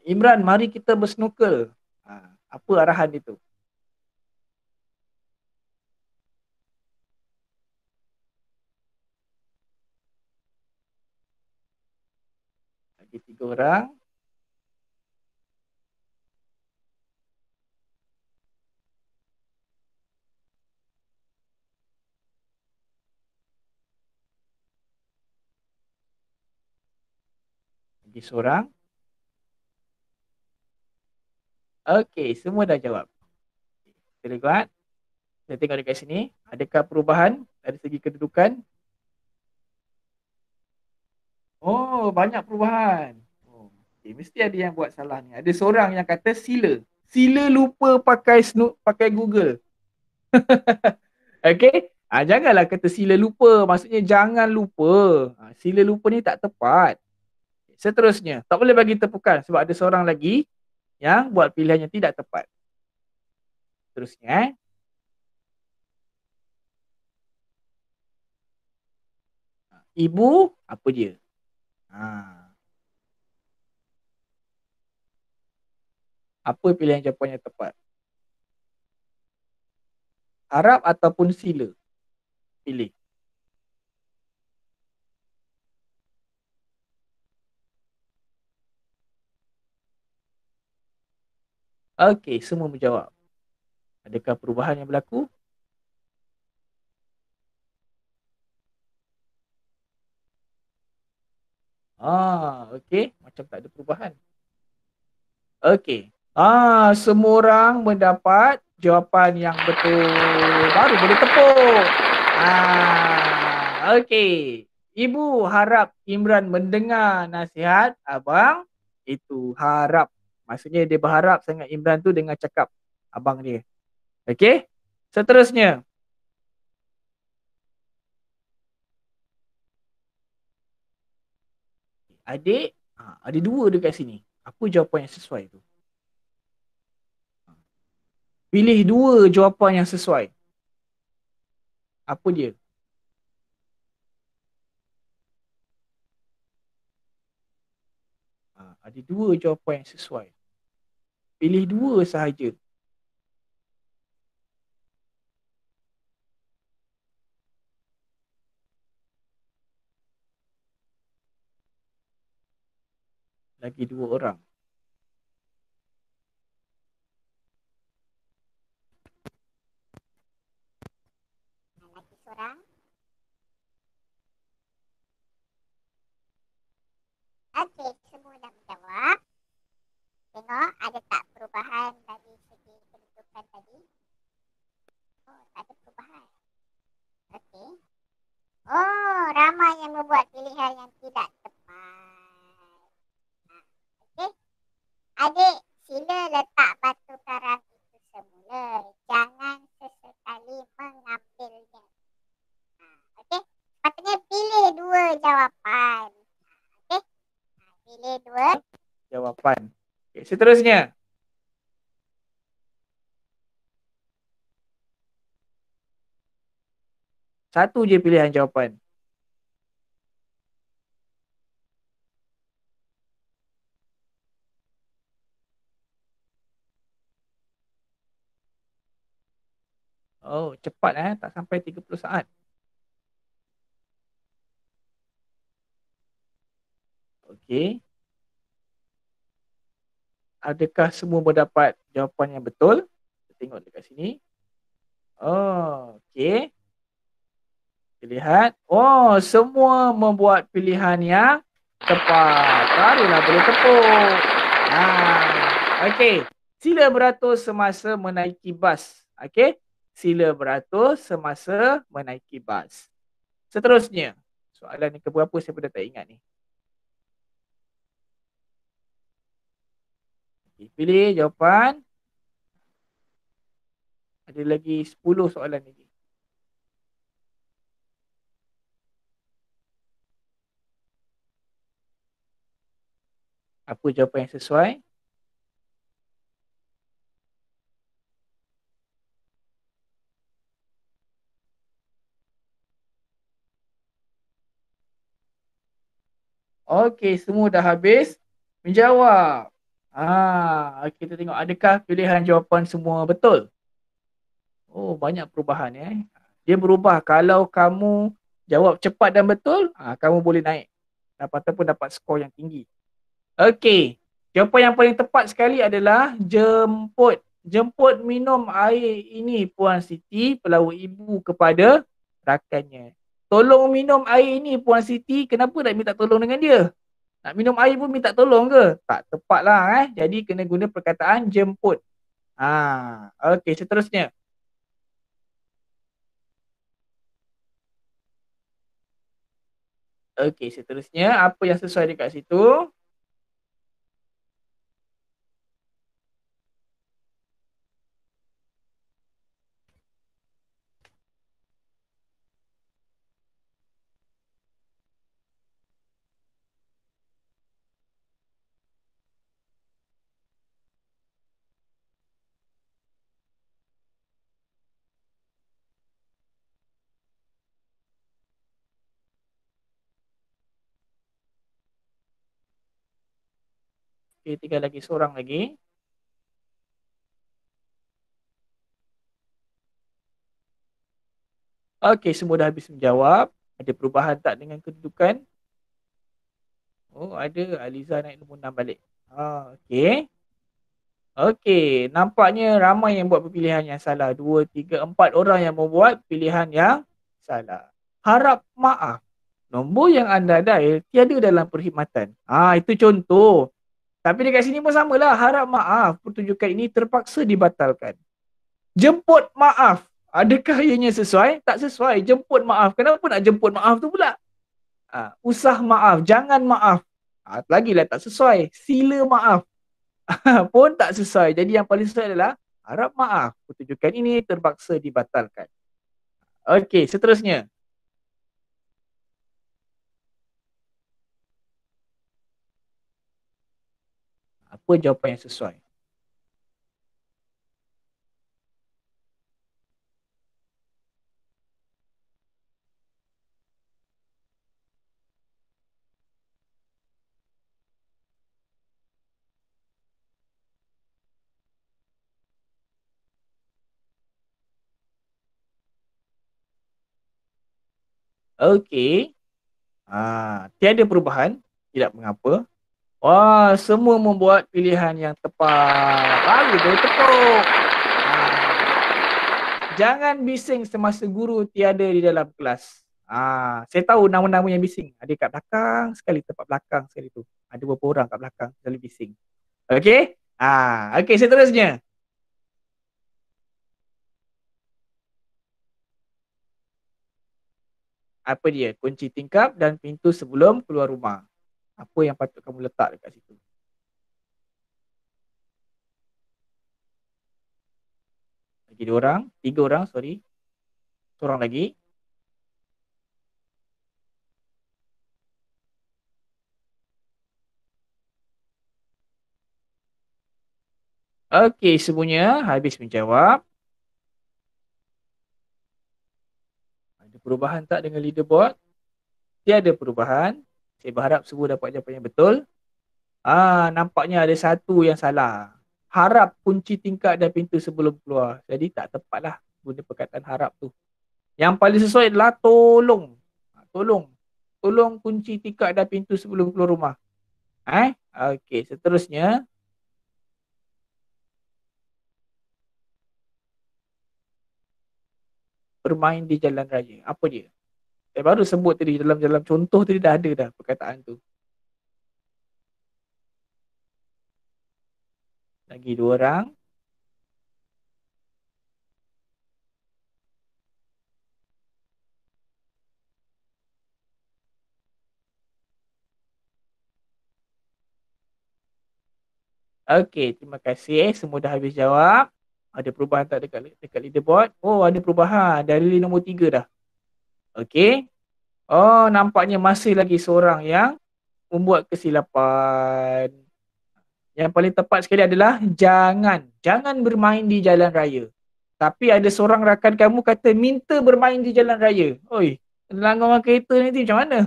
Imran, mari kita bersnorkel. Apa arahan itu? Lagi 3 orang. Lagi seorang. Okey, semua dah jawab. Kita lihat. Kita tengok dekat sini. Adakah perubahan dari segi kedudukan? Oh, banyak perubahan. Okay, mesti ada yang buat salah ni. Ada seorang yang kata sila. Sila lupa pakai Google. Okey. Janganlah kata sila lupa. Maksudnya jangan lupa. Sila lupa ni tak tepat. Seterusnya. Tak boleh bagi tepukan sebab ada seorang lagi yang buat pilihan yang tidak tepat. Terusnya. Ibu, apa dia? Apa pilihan jawapan yang tepat? Harap ataupun sila? Pilih. Okey, semua menjawab. Adakah perubahan yang berlaku? Okey, macam tak ada perubahan. Okey. Semua orang mendapat jawapan yang betul. Baru boleh tepuk. Okey. Ibu harap Imran mendengar nasihat abang. Itu harap. Maksudnya dia berharap sangat Imran tu dengan cakap abang dia. Okey. Seterusnya. Adik, ada dua dekat sini. Apa jawapan yang sesuai tu? Pilih dua jawapan yang sesuai. Apa dia? Ada dua jawapan yang sesuai. Pilih dua sahaja. Lagi dua orang. Lagi seorang. Okey, semua dah menjawab. Tengok ada tak perubahan dari segi kedudukan tadi? Oh, tak ada perubahan. Okey. Oh, ramai yang membuat pilihan yang tidak tepat. Okey. Adik, sila letak batu karang itu semula. Jangan sesekali mengambilnya. Okey. Sepatutnya pilih dua jawapan. Okey. Pilih dua jawapan. Okay, seterusnya. Satu je pilihan jawapan. Oh, cepat tak sampai 30 saat. Okey. Adakah semua mendapat jawapan yang betul? Kita tengok dekat sini. Oh, okey. Kita lihat. Oh, semua membuat pilihan yang tepat. Barulah boleh tepuk. Okey. Sila beratur semasa menaiki bas. Okey. Sila beratur semasa menaiki bas. Seterusnya. Soalan yang keberapa saya pun dah tak ingat ni. Pilih jawapan. Ada lagi 10 soalan lagi. Apa jawapan yang sesuai? Okey, semua dah habis menjawab. Kita tengok adakah pilihan jawapan semua betul? Oh, banyak perubahan Dia berubah kalau kamu jawab cepat dan betul, kamu boleh naik. Ataupun dapat skor yang tinggi. Okey, jawapan yang paling tepat sekali adalah jemput. Jemput minum air ini Puan Siti, pelawak ibu kepada rakannya. Tolong minum air ini Puan Siti, kenapa nak minta tolong dengan dia? Nak minum air pun minta tolong ke? Tak tepat lah Jadi kena guna perkataan jemput. Okey, seterusnya. Okey, seterusnya apa yang sesuai dekat situ? Okey, tinggal lagi seorang lagi. Okey, semua dah habis menjawab. Ada perubahan tak dengan kedudukan? Oh, ada. Aliza naik nombor 6 balik. Okey. Okey, nampaknya ramai yang buat pilihan yang salah. 2, 3, 4 orang yang membuat pilihan yang salah. Harap maaf. Nombor yang anda dial tiada dalam perkhidmatan. Itu contoh. Tapi dekat sini pun samalah. Harap maaf. Pertunjukan ini terpaksa dibatalkan. Jemput maaf. Adakah ianya sesuai? Tak sesuai. Jemput maaf. Kenapa nak jemput maaf tu pula? Usah maaf. Jangan maaf. Lagilah tak sesuai. Sila maaf. Pun tak sesuai. Jadi yang paling sesuai adalah harap maaf. Pertunjukan ini terpaksa dibatalkan. Okey, seterusnya. Apa jawapan yang sesuai? Okey. Tiada perubahan. Tidak mengapa. Wah, semua membuat pilihan yang tepat. Bagus tu, tepuk. Jangan bising semasa guru tiada di dalam kelas. Saya tahu nama-nama yang bising. Ada kat belakang sekali, tempat belakang sekali tu. Ada beberapa orang kat belakang selalu bising. Okey? Okey, seterusnya. Apa dia? Kunci tingkap dan pintu sebelum keluar rumah. Apa yang patut kamu letak dekat situ? Lagi 2 orang, 3 orang, sorry. Seorang lagi. Okey, semuanya habis menjawab. Ada perubahan tak dengan leaderboard? Tiada perubahan. Saya berharap semua dapat jawapan yang betul. Nampaknya ada satu yang salah. Harap kunci tingkap dan pintu sebelum keluar. Jadi tak tepatlah guna perkataan harap tu. Yang paling sesuai adalah tolong. Tolong kunci tingkap dan pintu sebelum keluar rumah. Okey, seterusnya. Bermain di jalan raya. Apa dia? Saya baru sebut tadi dalam contoh tadi dah ada dah perkataan tu. Lagi 2 orang. Okey, terima kasih. Semua dah habis jawab. Ada perubahan tak dekat leaderboard? Oh, ada perubahan. Dari nombor 3 dah. Okey. Oh, nampaknya masih lagi seorang yang membuat kesilapan. Yang paling tepat sekali adalah jangan bermain di jalan raya. Tapi ada seorang rakan kamu kata minta bermain di jalan raya. Oi, langgar kereta ni macam mana?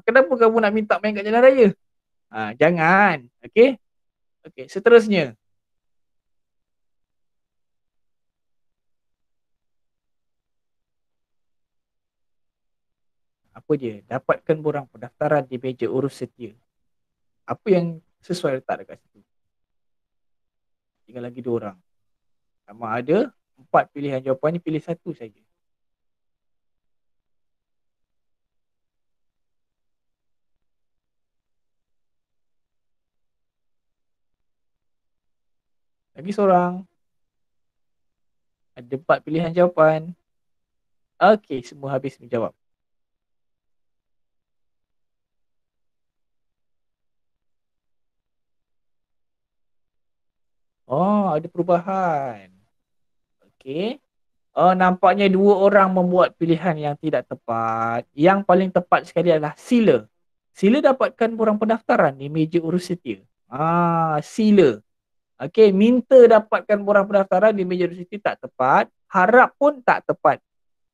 Kenapa kamu nak minta main kat jalan raya? Jangan. Okey. Okey, seterusnya. Apa dia? Dapatkan borang pendaftaran di meja urus setia. Apa yang sesuai letak dekat situ? Tinggal lagi 2 orang. Sama ada 4 pilihan jawapan ni, pilih satu saja. Lagi seorang. Ada 4 pilihan jawapan. Okey, semua habis menjawab. Oh, ada perubahan. Okey. Oh, nampaknya 2 orang membuat pilihan yang tidak tepat. Yang paling tepat sekali adalah sila. Sila dapatkan borang pendaftaran di meja urus setia. Sila. Okey, minta dapatkan borang pendaftaran di meja urus setia tak tepat. Harap pun tak tepat.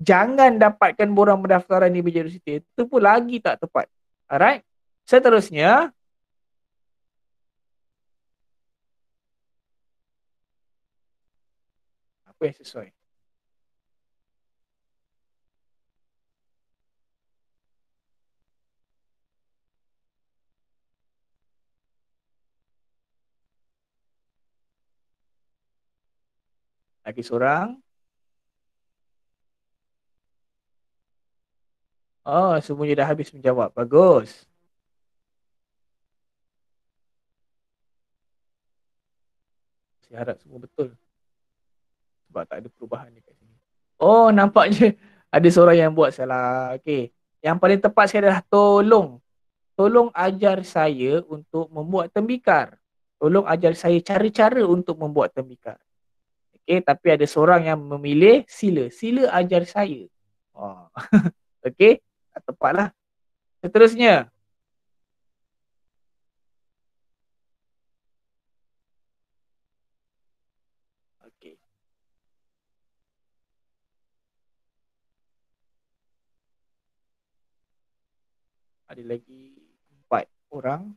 Jangan dapatkan borang pendaftaran di meja urus setia. Itu pun lagi tak tepat. Alright. Seterusnya. Apa yang sesuai? Lagi seorang. Oh, semuanya dah habis menjawab. Bagus. Saya harap semua betul. Sebab tak ada perubahan dekat sini. Oh, nampaknya ada seorang yang buat salah. Okey. Yang paling tepat sekali adalah tolong. Tolong ajar saya untuk membuat tembikar. Tolong ajar saya cara-cara untuk membuat tembikar. Okey, tapi ada seorang yang memilih sila. Sila ajar saya. Oh. Okey, tak tepatlah. Seterusnya. Okey. Ada lagi 4 orang.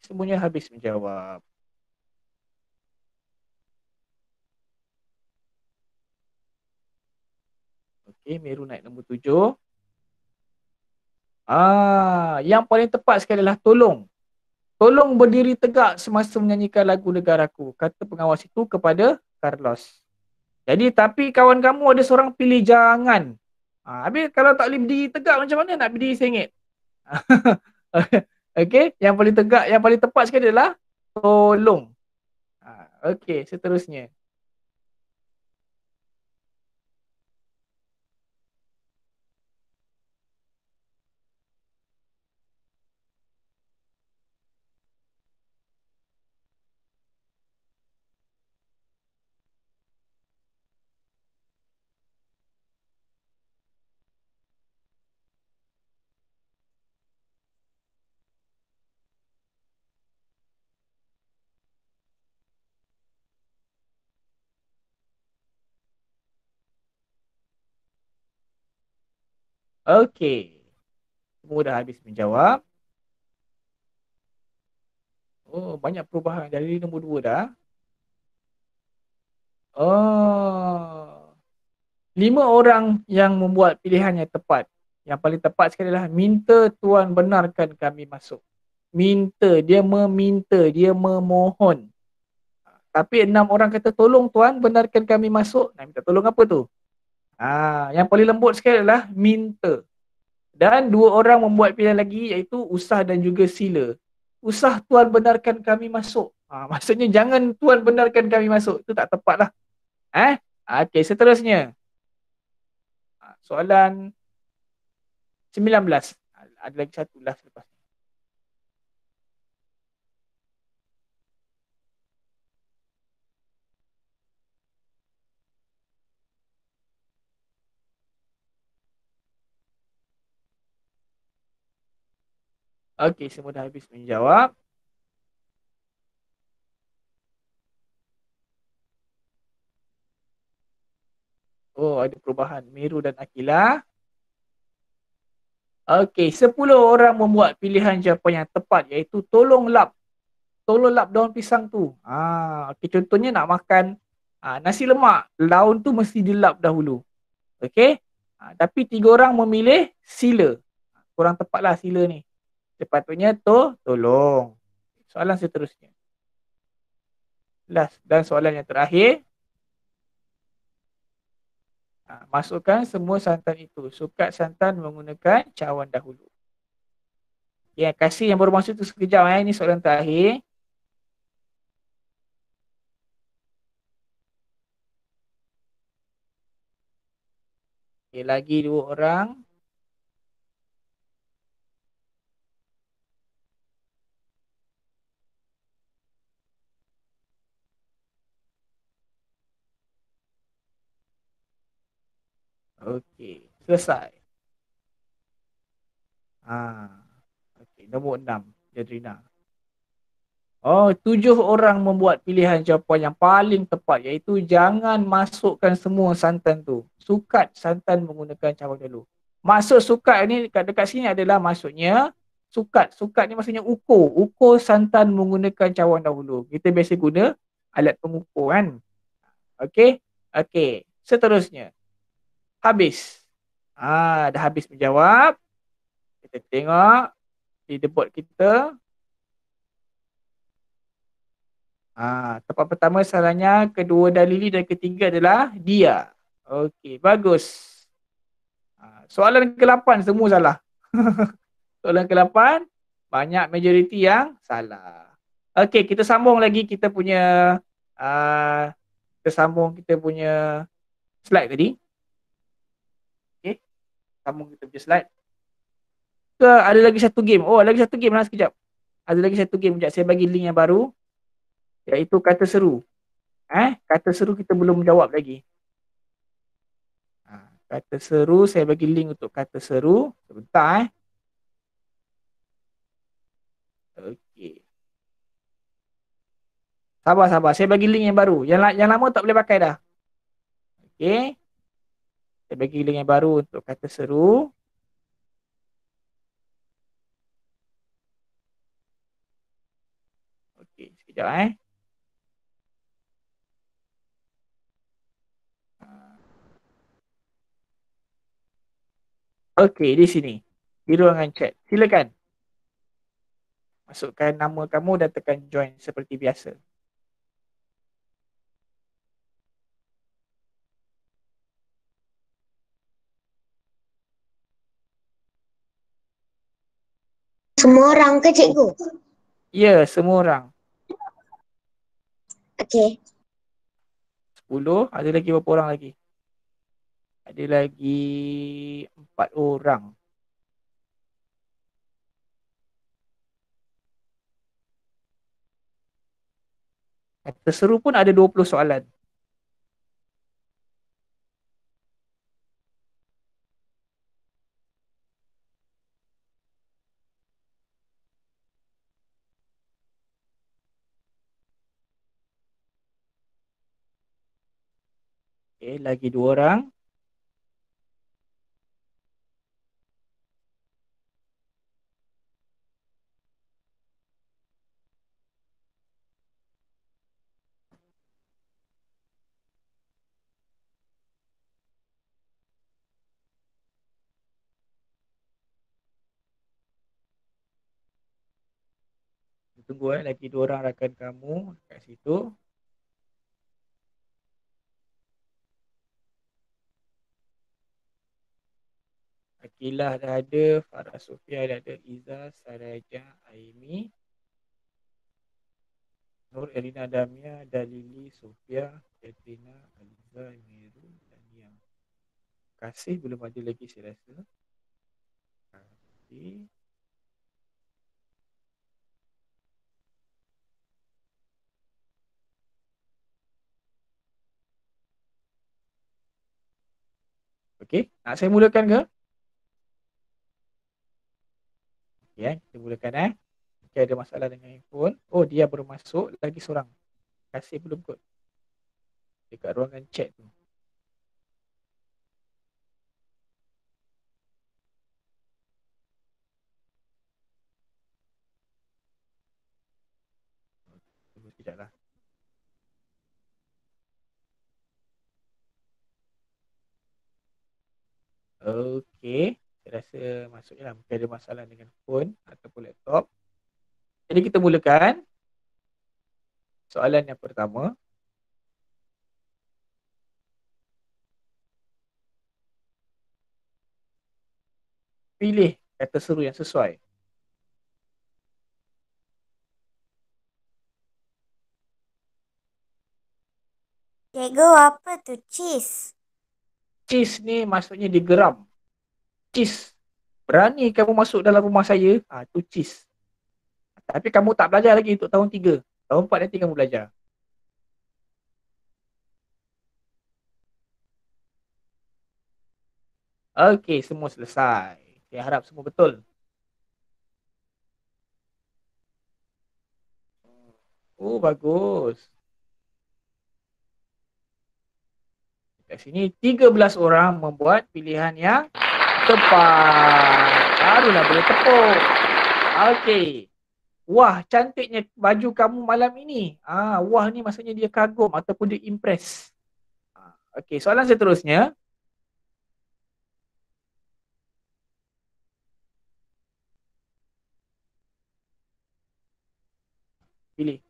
Semuanya habis menjawab. Okey, Meru naik nombor 7. Yang paling tepat sekali adalah tolong. Tolong berdiri tegak semasa menyanyikan lagu negaraku, kata pengawas itu kepada Carlos. Jadi tapi kawan kamu ada seorang pilih jangan. Habis kalau tak boleh berdiri tegak macam mana nak berdiri sengit? Okey, yang paling tegak, yang paling tepat sekali adalah tolong. Okey, seterusnya. Okey. Semua dah habis menjawab. Oh, banyak perubahan dari nombor 2 dah. Oh. 5 orang yang membuat pilihan yang tepat. Yang paling tepat sekali adalah minta Tuan benarkan kami masuk. Minta, dia meminta, dia memohon. Tapi 6 orang kata tolong Tuan benarkan kami masuk. Nak minta tolong apa tu? Yang paling lembut sekali adalah minta. Dan 2 orang membuat pilihan lagi iaitu usah dan juga sila. Usah Tuan benarkan kami masuk. Maksudnya jangan Tuan benarkan kami masuk. Itu tak tepat lah. Okey, seterusnya. Soalan 19. Ada lagi satu lah selepas ni. Okey, semua dah habis menjawab. Oh, ada perubahan. Meru dan Akila. Okey, 10 orang membuat pilihan jawapan yang tepat iaitu tolong lap. Tolong lap daun pisang tu. Okey, contohnya nak makan nasi lemak. Daun tu mesti dilap dahulu. Okey. Tapi 3 orang memilih sila. Kurang tepatlah sila ni. Sepatutnya tolong. Soalan seterusnya. Last dan soalan yang terakhir. Masukkan semua santan itu. Sukat santan menggunakan cawan dahulu. Ya, kasih yang baru masuk tu sekejap. Ini soalan terakhir. Okay, lagi 2 orang. Okey, selesai. Okey, nombor 6, Jadrina. 7 orang membuat pilihan jawapan yang paling tepat iaitu jangan masukkan semua santan tu. Sukat santan menggunakan cawan dulu. Maksud sukat ni dekat sini adalah maksudnya sukat. Sukat ni maksudnya ukur. Ukur santan menggunakan cawan dahulu. Kita biasa guna alat pengukur kan. Okey. Okey. Seterusnya. Habis. Dah habis menjawab. Kita tengok leaderboard kita. Tempat pertama salahnya, kedua dah Lily dan ketiga adalah dia. Okey, bagus. Soalan ke-8 semua salah. Soalan ke-8 banyak majoriti yang salah. Okey, kita sambung lagi kita punya slide tadi. Okey, sambung kita punya slide. Ada lagi satu game. Oh, lagi satu game lah sekejap. Ada lagi satu game. Sekejap saya bagi link yang baru. Iaitu kata seru. Kata seru kita belum jawab lagi. Kata seru, saya bagi link untuk kata seru. Sebentar. Okey. Sabar. Saya bagi link yang baru. Yang lama tak boleh pakai dah. Okey. Saya bagi link yang baru untuk kata seru. Okey, sekejap Okey, di sini. Di ruangan chat. Silakan. Masukkan nama kamu dan tekan join seperti biasa. Semua orang ke cikgu? Ya, semua orang. Okey. 10, ada lagi berapa orang lagi? Ada lagi 4 orang. Kata seru pun ada 20 soalan. Okey, lagi 2 orang. Tunggu lagi 2 orang rakan kamu kat situ. Akilah dah ada, Farah Sofia dah ada, Iza, Saraja, Aimi, Nur Elina Damia, Dalili, Sofia, Katrina, Aliza, Miru dan yang Kasih belum ada lagi saya rasa. Kasih. Okey, nak saya mulakan ke? Okey, kita mulakan Okey, ada masalah dengan handphone. Oh, dia baru masuk, lagi seorang. Kasih belum kot. Dekat ruangan chat tu. Tunggu sekejap lah. Okey, saya rasa masuknya lah. Mungkin ada masalah dengan phone ataupun laptop. Jadi kita mulakan. Soalan yang pertama. Pilih kata seru yang sesuai. Cikgu, apa tu cheese? Cheese ni maksudnya digeram. Cheese. Berani kamu masuk dalam rumah saya, tu cheese. Tapi kamu tak belajar lagi untuk tahun 3. Tahun 4 nanti kamu belajar. Okey, semua selesai. Saya harap semua betul. Oh, bagus. Kat sini 13 orang membuat pilihan yang tepat. Barulah boleh tepuk. Okey. Wah, cantiknya baju kamu malam ini. Wah ni maksudnya dia kagum ataupun dia impress. Okey, soalan seterusnya. Pilih.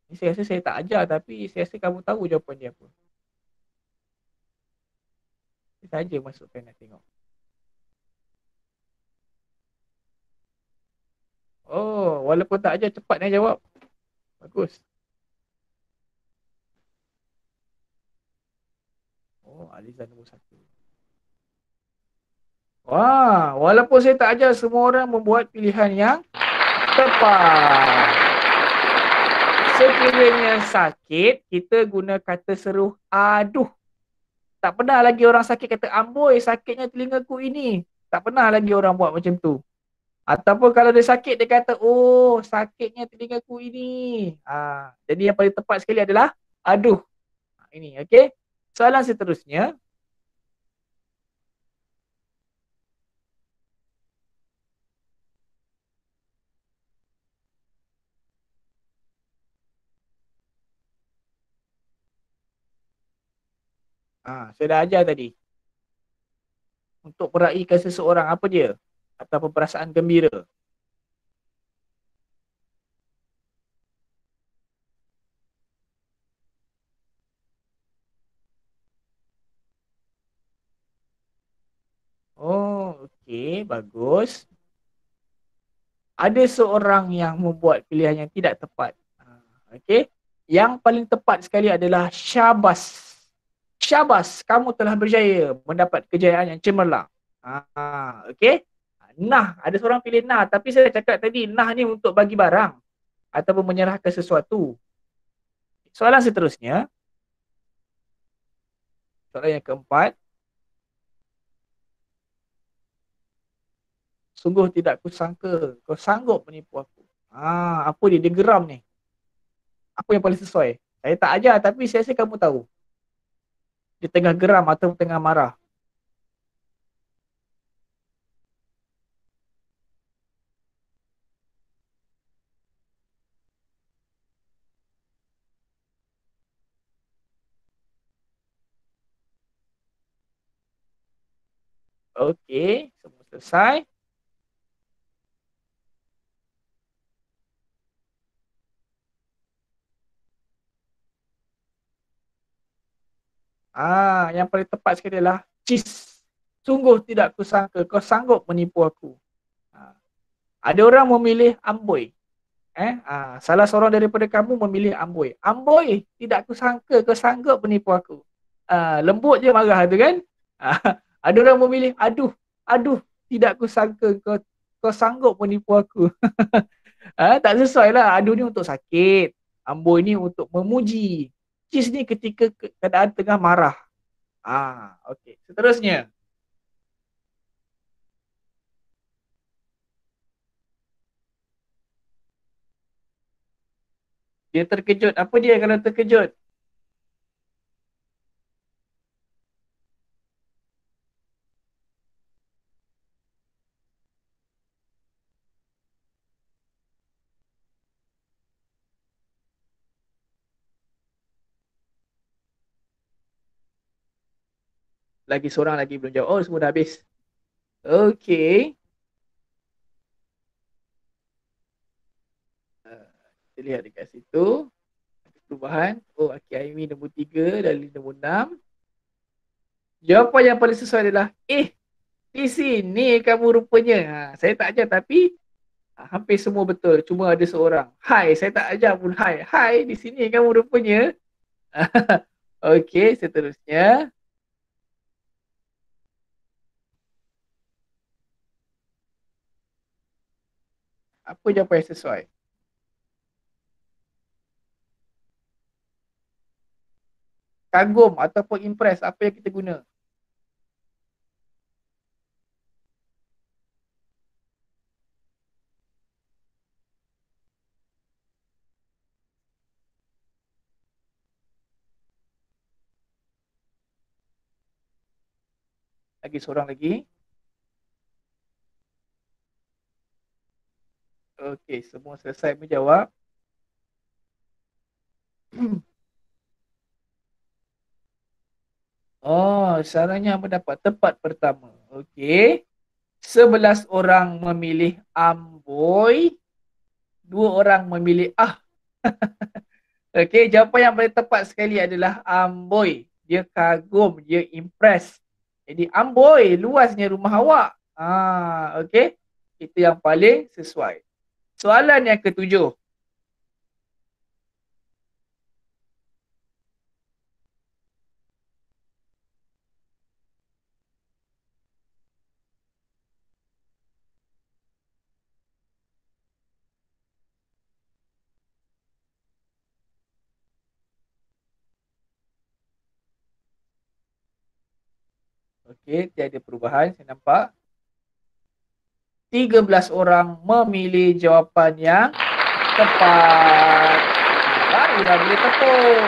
Ni saya rasa saya tak ajar tapi saya rasa kamu tahu jawapan dia apa. Saya saja masukkan nak tengok. Oh, walaupun tak ajar cepat dia jawab. Bagus. Oh, Alizan nombor 1. Wah, walaupun saya tak ajar, semua orang membuat pilihan yang tepat. Sekiranya sakit, kita guna kata seruh aduh. Tak pernah lagi orang sakit kata amboi, sakitnya telingaku ini. Tak pernah lagi orang buat macam tu. Ataupun kalau dia sakit, dia kata, oh sakitnya telingaku ini. Jadi yang paling tepat sekali adalah aduh. Ini, okey. Soalan seterusnya. Saya dah ajar tadi. Untuk meraihkan seseorang, apa dia? Atau perasaan gembira. Oh, okey. Bagus. Ada seorang yang membuat pilihan yang tidak tepat. Okey. Yang paling tepat sekali adalah syabas. Syabas, kamu telah berjaya mendapat kejayaan yang cemerlang. Okey. Nah, ada seorang pilih nah, tapi saya cakap tadi nah ni untuk bagi barang ataupun menyerahkan sesuatu. Soalan seterusnya. Soalan yang keempat. Sungguh tidak kusangka kau sanggup menipu aku. Apa dia? Dia geram ni. Apa yang paling sesuai? Saya tak ajar tapi saya rasa kamu tahu. Dia tengah geram atau tengah marah. Okey, semua selesai. Yang paling tepat sekali adalah cis. Sungguh tidak kusangka kau sanggup menipu aku. Ada orang memilih amboi. Salah seorang daripada kamu memilih amboi. Amboi, tidak kusangka kau sanggup menipu aku. Lembut je marah tu kan. Ada orang memilih aduh, tidak kusangka kau sanggup menipu aku. Tak sesuai lah. Aduh ni untuk sakit. Amboi ni untuk memuji. Cis ni ketika keadaan tengah marah. Okey. Seterusnya. Dia terkejut. Apa dia kalau terkejut? Lagi seorang lagi belum jawab. Oh, semua dah habis. Okey. Kita lihat dekat situ. Ada perubahan. Oh, Aki Aimi nombor 3 dan nombor 6. Jawapan yang paling sesuai adalah di sini kamu rupanya. Saya tak ajar tapi hampir semua betul. Cuma ada seorang. Hai, saya tak ajar pun hai. Hai, di sini kamu rupanya. Okey, seterusnya. Apa jawapan yang sesuai? Kagum ataupun impress, apa yang kita guna? Lagi seorang lagi. Okey, semua selesai menjawab. Oh, sarannya mendapat tempat pertama. Okey. 11 orang memilih amboi. 2 orang memilih Okey, jawapan yang paling tepat sekali adalah amboi. Dia kagum, dia impress. Jadi amboi, luasnya rumah awak. Okey. Itu yang paling sesuai. Soalan yang ketujuh. Okey, tiada perubahan saya nampak. 13 orang memilih jawapan yang tepat. Barulah boleh tepuk.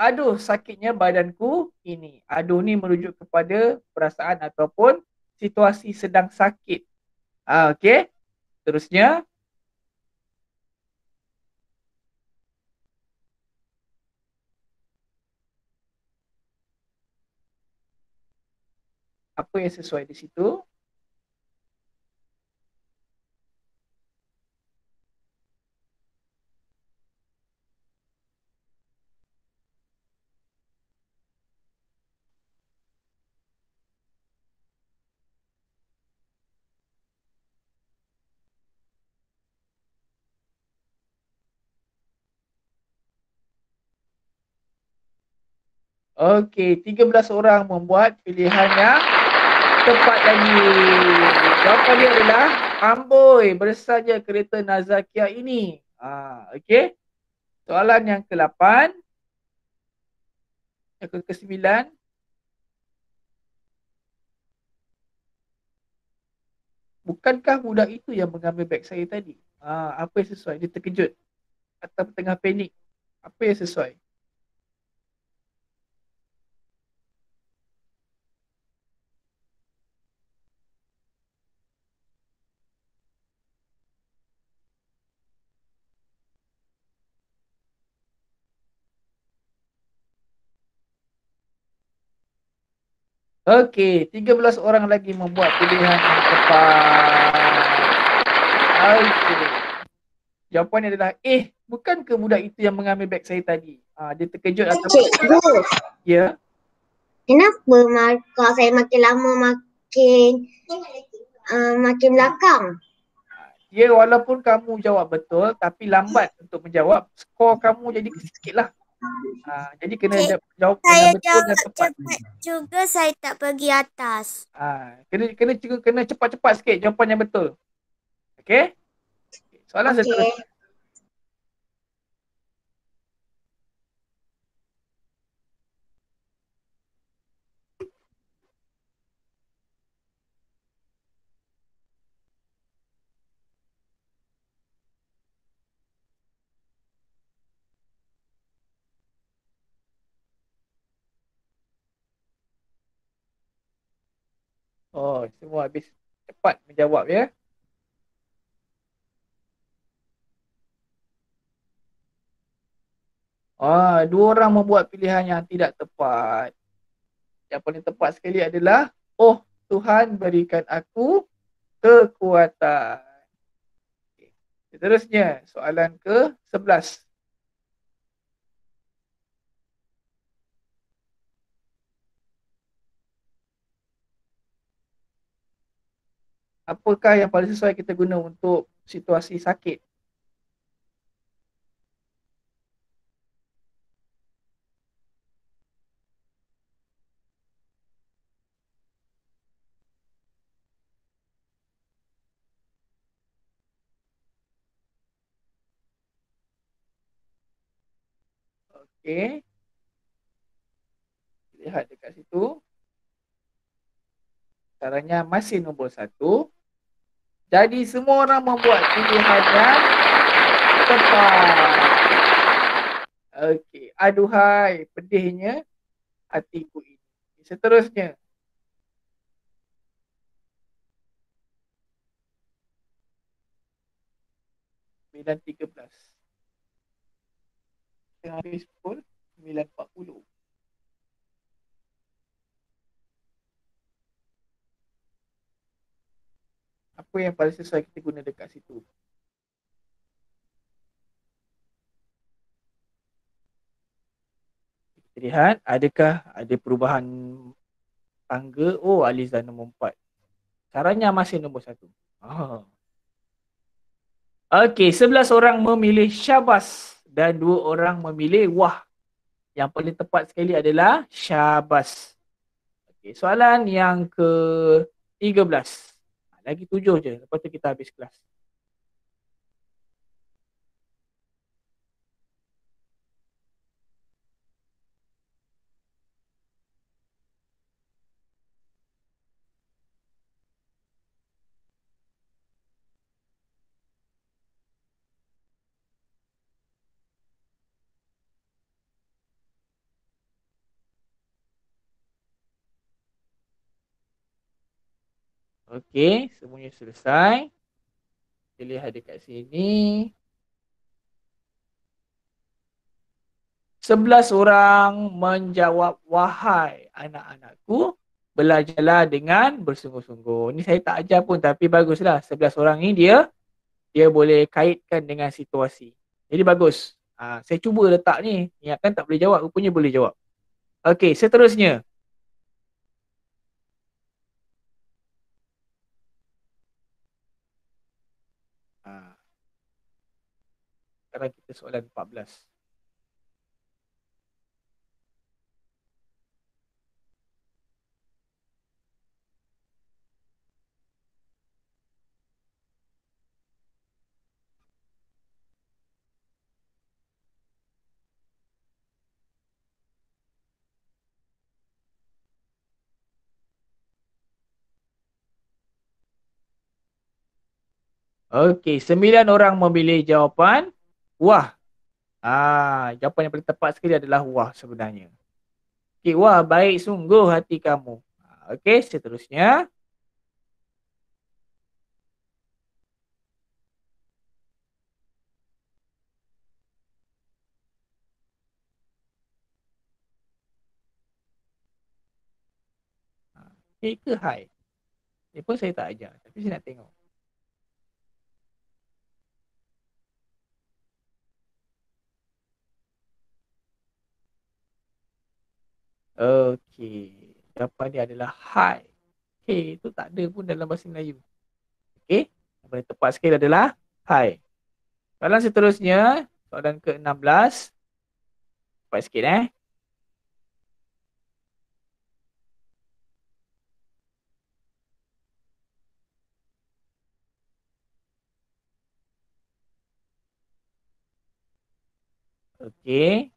Aduh, sakitnya badanku ini. Aduh ni merujuk kepada perasaan ataupun situasi sedang sakit. Okey. Terusnya. Apa yang sesuai di situ? Okey, 13 orang membuat pilihan yang tepat lagi. Jawapan dia adalah amboi bersaja kereta Nazakiah ini. Okey. Soalan yang ke-8. Yang ke-9. Bukankah budak itu yang mengambil beg saya tadi? Apa yang sesuai? Dia terkejut atau tengah panik? Apa yang sesuai? Okey, 13 orang lagi membuat pilihan yang tepat. Okey. Jawapannya adalah bukankah budak itu yang mengambil beg saya tadi? Dia terkejut atau Cikgu, ya. kenapa markah saya makin lama makin belakang? Ya, walaupun kamu jawab betul tapi lambat untuk menjawab, skor kamu jadi sikit lah. Jadi kena jawab dengan betul dan tepat. Cepat juga saya tak pergi atas. Kena cepat-cepat sikit jawapan yang betul. Okey? Soalan seterusnya. Oh, semua habis cepat menjawab ya. Dua orang membuat pilihan yang tidak tepat. Yang paling tepat sekali adalah, oh Tuhan berikan aku kekuatan. Okay. Seterusnya, soalan ke-11. Apakah yang paling sesuai kita guna untuk situasi sakit? Okey. Lihat dekat situ. Caranya masih nombor 1. Jadi semua orang membuat pilihan yang tepat. Okey. Aduhai, pedihnya hatiku ini. Seterusnya. Dan 13. Tengah habis pukul 9.40. Apa yang paling sesuai kita guna dekat situ? Kita lihat adakah ada perubahan tangga. Oh, Aliza nombor 4. Caranya masih nombor 1. Okey, 11 orang memilih syabas dan 2 orang memilih wah. Yang paling tepat sekali adalah syabas. Okey, soalan yang ke-13. Lagi 7 je, lepas tu kita habis kelas. Okey, semuanya selesai. Kita lihat dekat sini. 11 orang menjawab, wahai anak-anakku, belajarlah dengan bersungguh-sungguh. Ni saya tak ajar pun tapi baguslah. 11 orang ni dia boleh kaitkan dengan situasi. Jadi bagus. Saya cuba letak ni. Ingatkan tak boleh jawab, rupanya boleh jawab. Okey, seterusnya. Sekarang kita soalan 14. Okey, 9 orang memilih jawapan wah. Jawapan yang paling tepat sekali adalah wah sebenarnya. Okey, wah baik sungguh hati kamu. Okey, seterusnya. Okay ke hai? Ni pun saya tak ajar, tapi saya nak tengok. Okey, jawapan dia adalah hai. Okey, itu tak ada pun dalam bahasa Melayu. Okey, yang paling tepat sekali adalah hai. Soalan seterusnya, soalan ke-16. Cepat sikit Okey.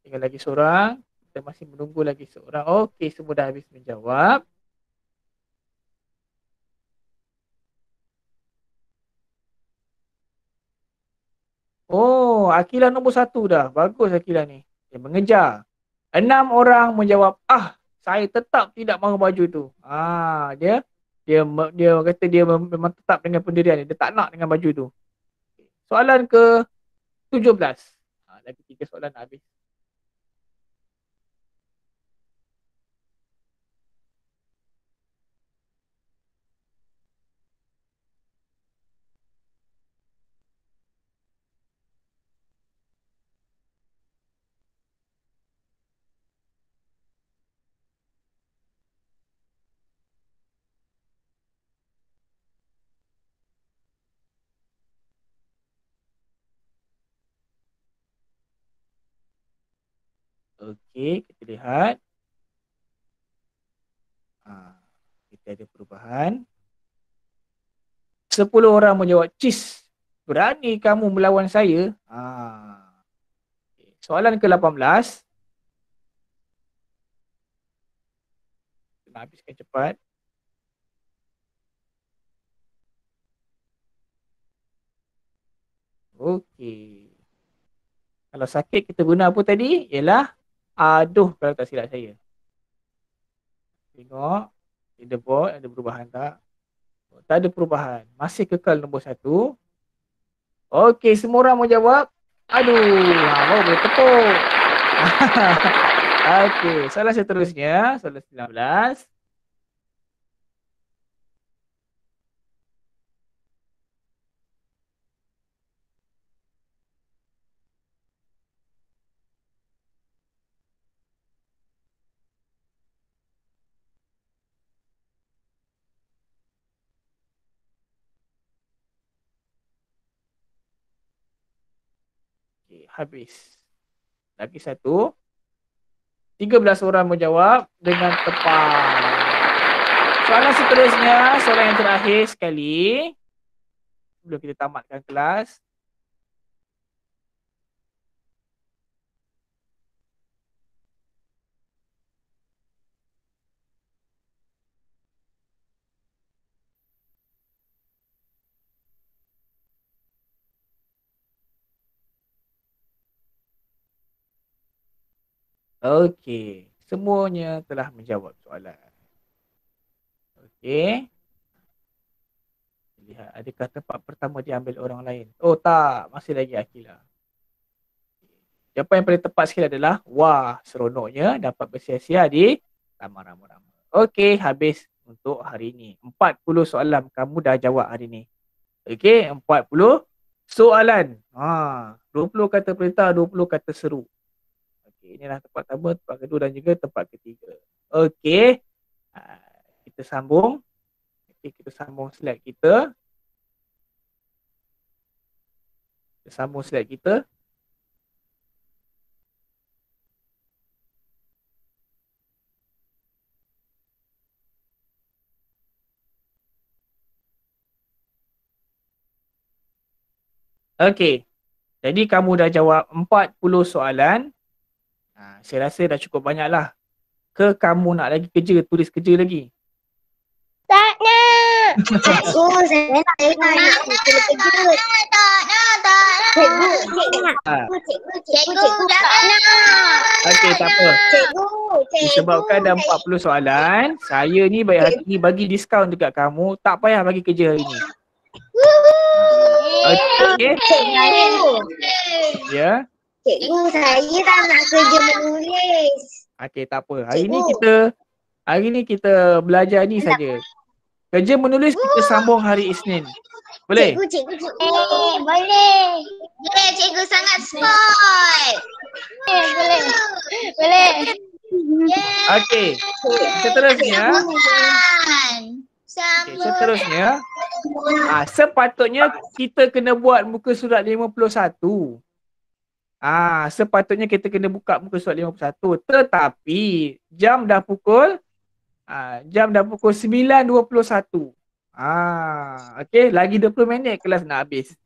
Tinggal lagi seorang. Kita masih menunggu lagi seorang. Okey, semua dah habis menjawab. Oh, Akilah nombor 1 dah. Bagus Akilah ni. Dia mengejar. 6 orang menjawab, saya tetap tidak mahu baju tu. Dia kata dia memang tetap dengan pendirian dia. Dia tak nak dengan baju tu. Soalan ke-17. Lagi 3 soalan nak habis. Okey, kita lihat. Kita ada perubahan. 10 orang menjawab, cis, berani kamu melawan saya? Soalan ke-18. Nak habiskan cepat. Okey. Kalau sakit kita guna apa tadi? Ialah aduh kalau tak silap saya. Tengok. Leaderboard ada perubahan tak? Tak ada perubahan. Masih kekal nombor 1. Okey, semua orang menjawab. Aduh, baru boleh tepuk. Okey, soalan seterusnya. Soalan 19. habis. Lagi satu. 13 orang menjawab dengan tepat. Soalan seterusnya, soalan yang terakhir sekali. Sebelum kita tamatkan kelas. Okey, semuanya telah menjawab soalan. Okey. Lihat, adakah tempat pertama diambil orang lain? Oh tak, masih lagi Akilah. Jawapan yang paling tepat sekali adalah wah, seronoknya dapat bersia-sia di taman rama-rama. Okey, habis untuk hari ini. 40 soalan kamu dah jawab hari ini. Okey, 40 soalan. 20 kata perintah, 20 kata seru. Okey, inilah tempat pertama, tempat kedua dan juga tempat ketiga. Okey. Kita sambung. Okay, kita sambung slide kita. Kita sambung slide kita. Okey. Jadi kamu dah jawab 40 soalan. Saya rasa dah cukup banyak lah. Ke kamu nak lagi kerja, tulis kerja lagi? Tak nak. Cikgu, saya nak kerja. Cikgu, tak nak. Okey, tak apa. Cikgu. Disebabkan dah 40 soalan, saya ni baik hati bagi diskaun dekat kamu. Tak payah bagi kerja hari ni. Okey. Ya. Cikgu, saya tak nak kerja menulis. Okey, tak apa. Hari ni kita belajar ni saja. Kerja menulis kita sambung hari Isnin. Boleh? Cikgu. Boleh. Cikgu sangat sport. Boleh. Okey. Seterusnya. Seterusnya. Sepatutnya kita kena buat muka surat 51. Sepatutnya kita kena buka muka surat 51. Tetapi jam dah pukul 9.21. Okey, lagi 20 minit kelas nak habis.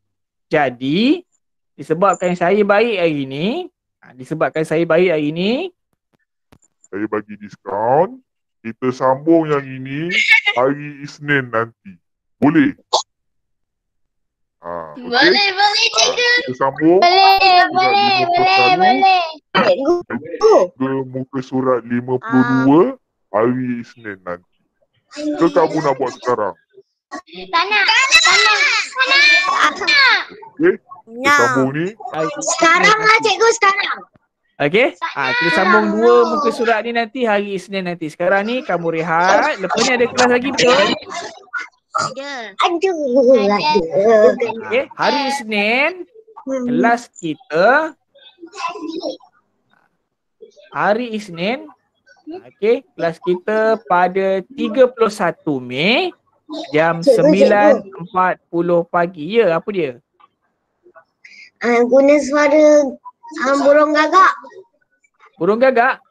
Jadi, disebabkan saya baik hari ni, Saya bagi diskaun. Kita sambung yang ini hari Isnin nanti. Boleh? Okay? Boleh cikgu. Kita sambung. Boleh. Ke muka surat 52 hari Isnin nanti. Ke kamu nak buat sekarang? Tak nak. Okay? Kita sambung ni. Sekarang lah cikgu, sekarang. Okey? Kita sambung dua muka surat ni nanti hari Isnin nanti. Sekarang ni kamu rehat. Lepas ni ada kelas lagi betul? Aduh. Okey, hari Isnin kelas kita kelas kita pada 31 Mei jam 9.40 pagi. Ya, apa dia? Guna suara burung gagak. Burung gagak?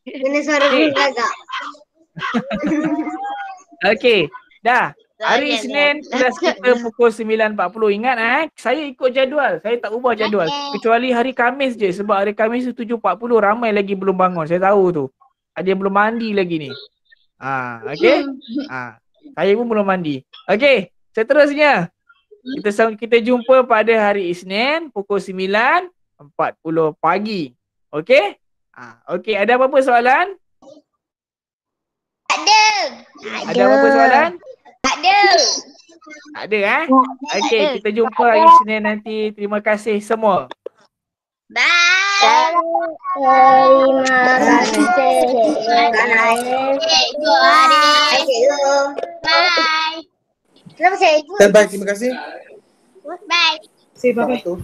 Guna suara burung gagak. Okey, dah. Hari Isnin kelas kita pukul 9.40. Ingat saya ikut jadual. Saya tak ubah jadual. Kecuali hari Khamis je. Sebab hari Khamis tu 7.40 ramai lagi belum bangun. Saya tahu tu. Ada yang belum mandi lagi ni. Okey. Saya pun belum mandi. Okey, seterusnya. Kita jumpa pada hari Isnin pukul 9.40 pagi. Okey? Okey, ada apa-apa soalan? Ada. Ada apa-apa soalan? Ada. Tak ada Okey, kita jumpa hari Isnin nanti. Terima kasih semua. Bye. Terima kasih. Bye. Say bye-bye.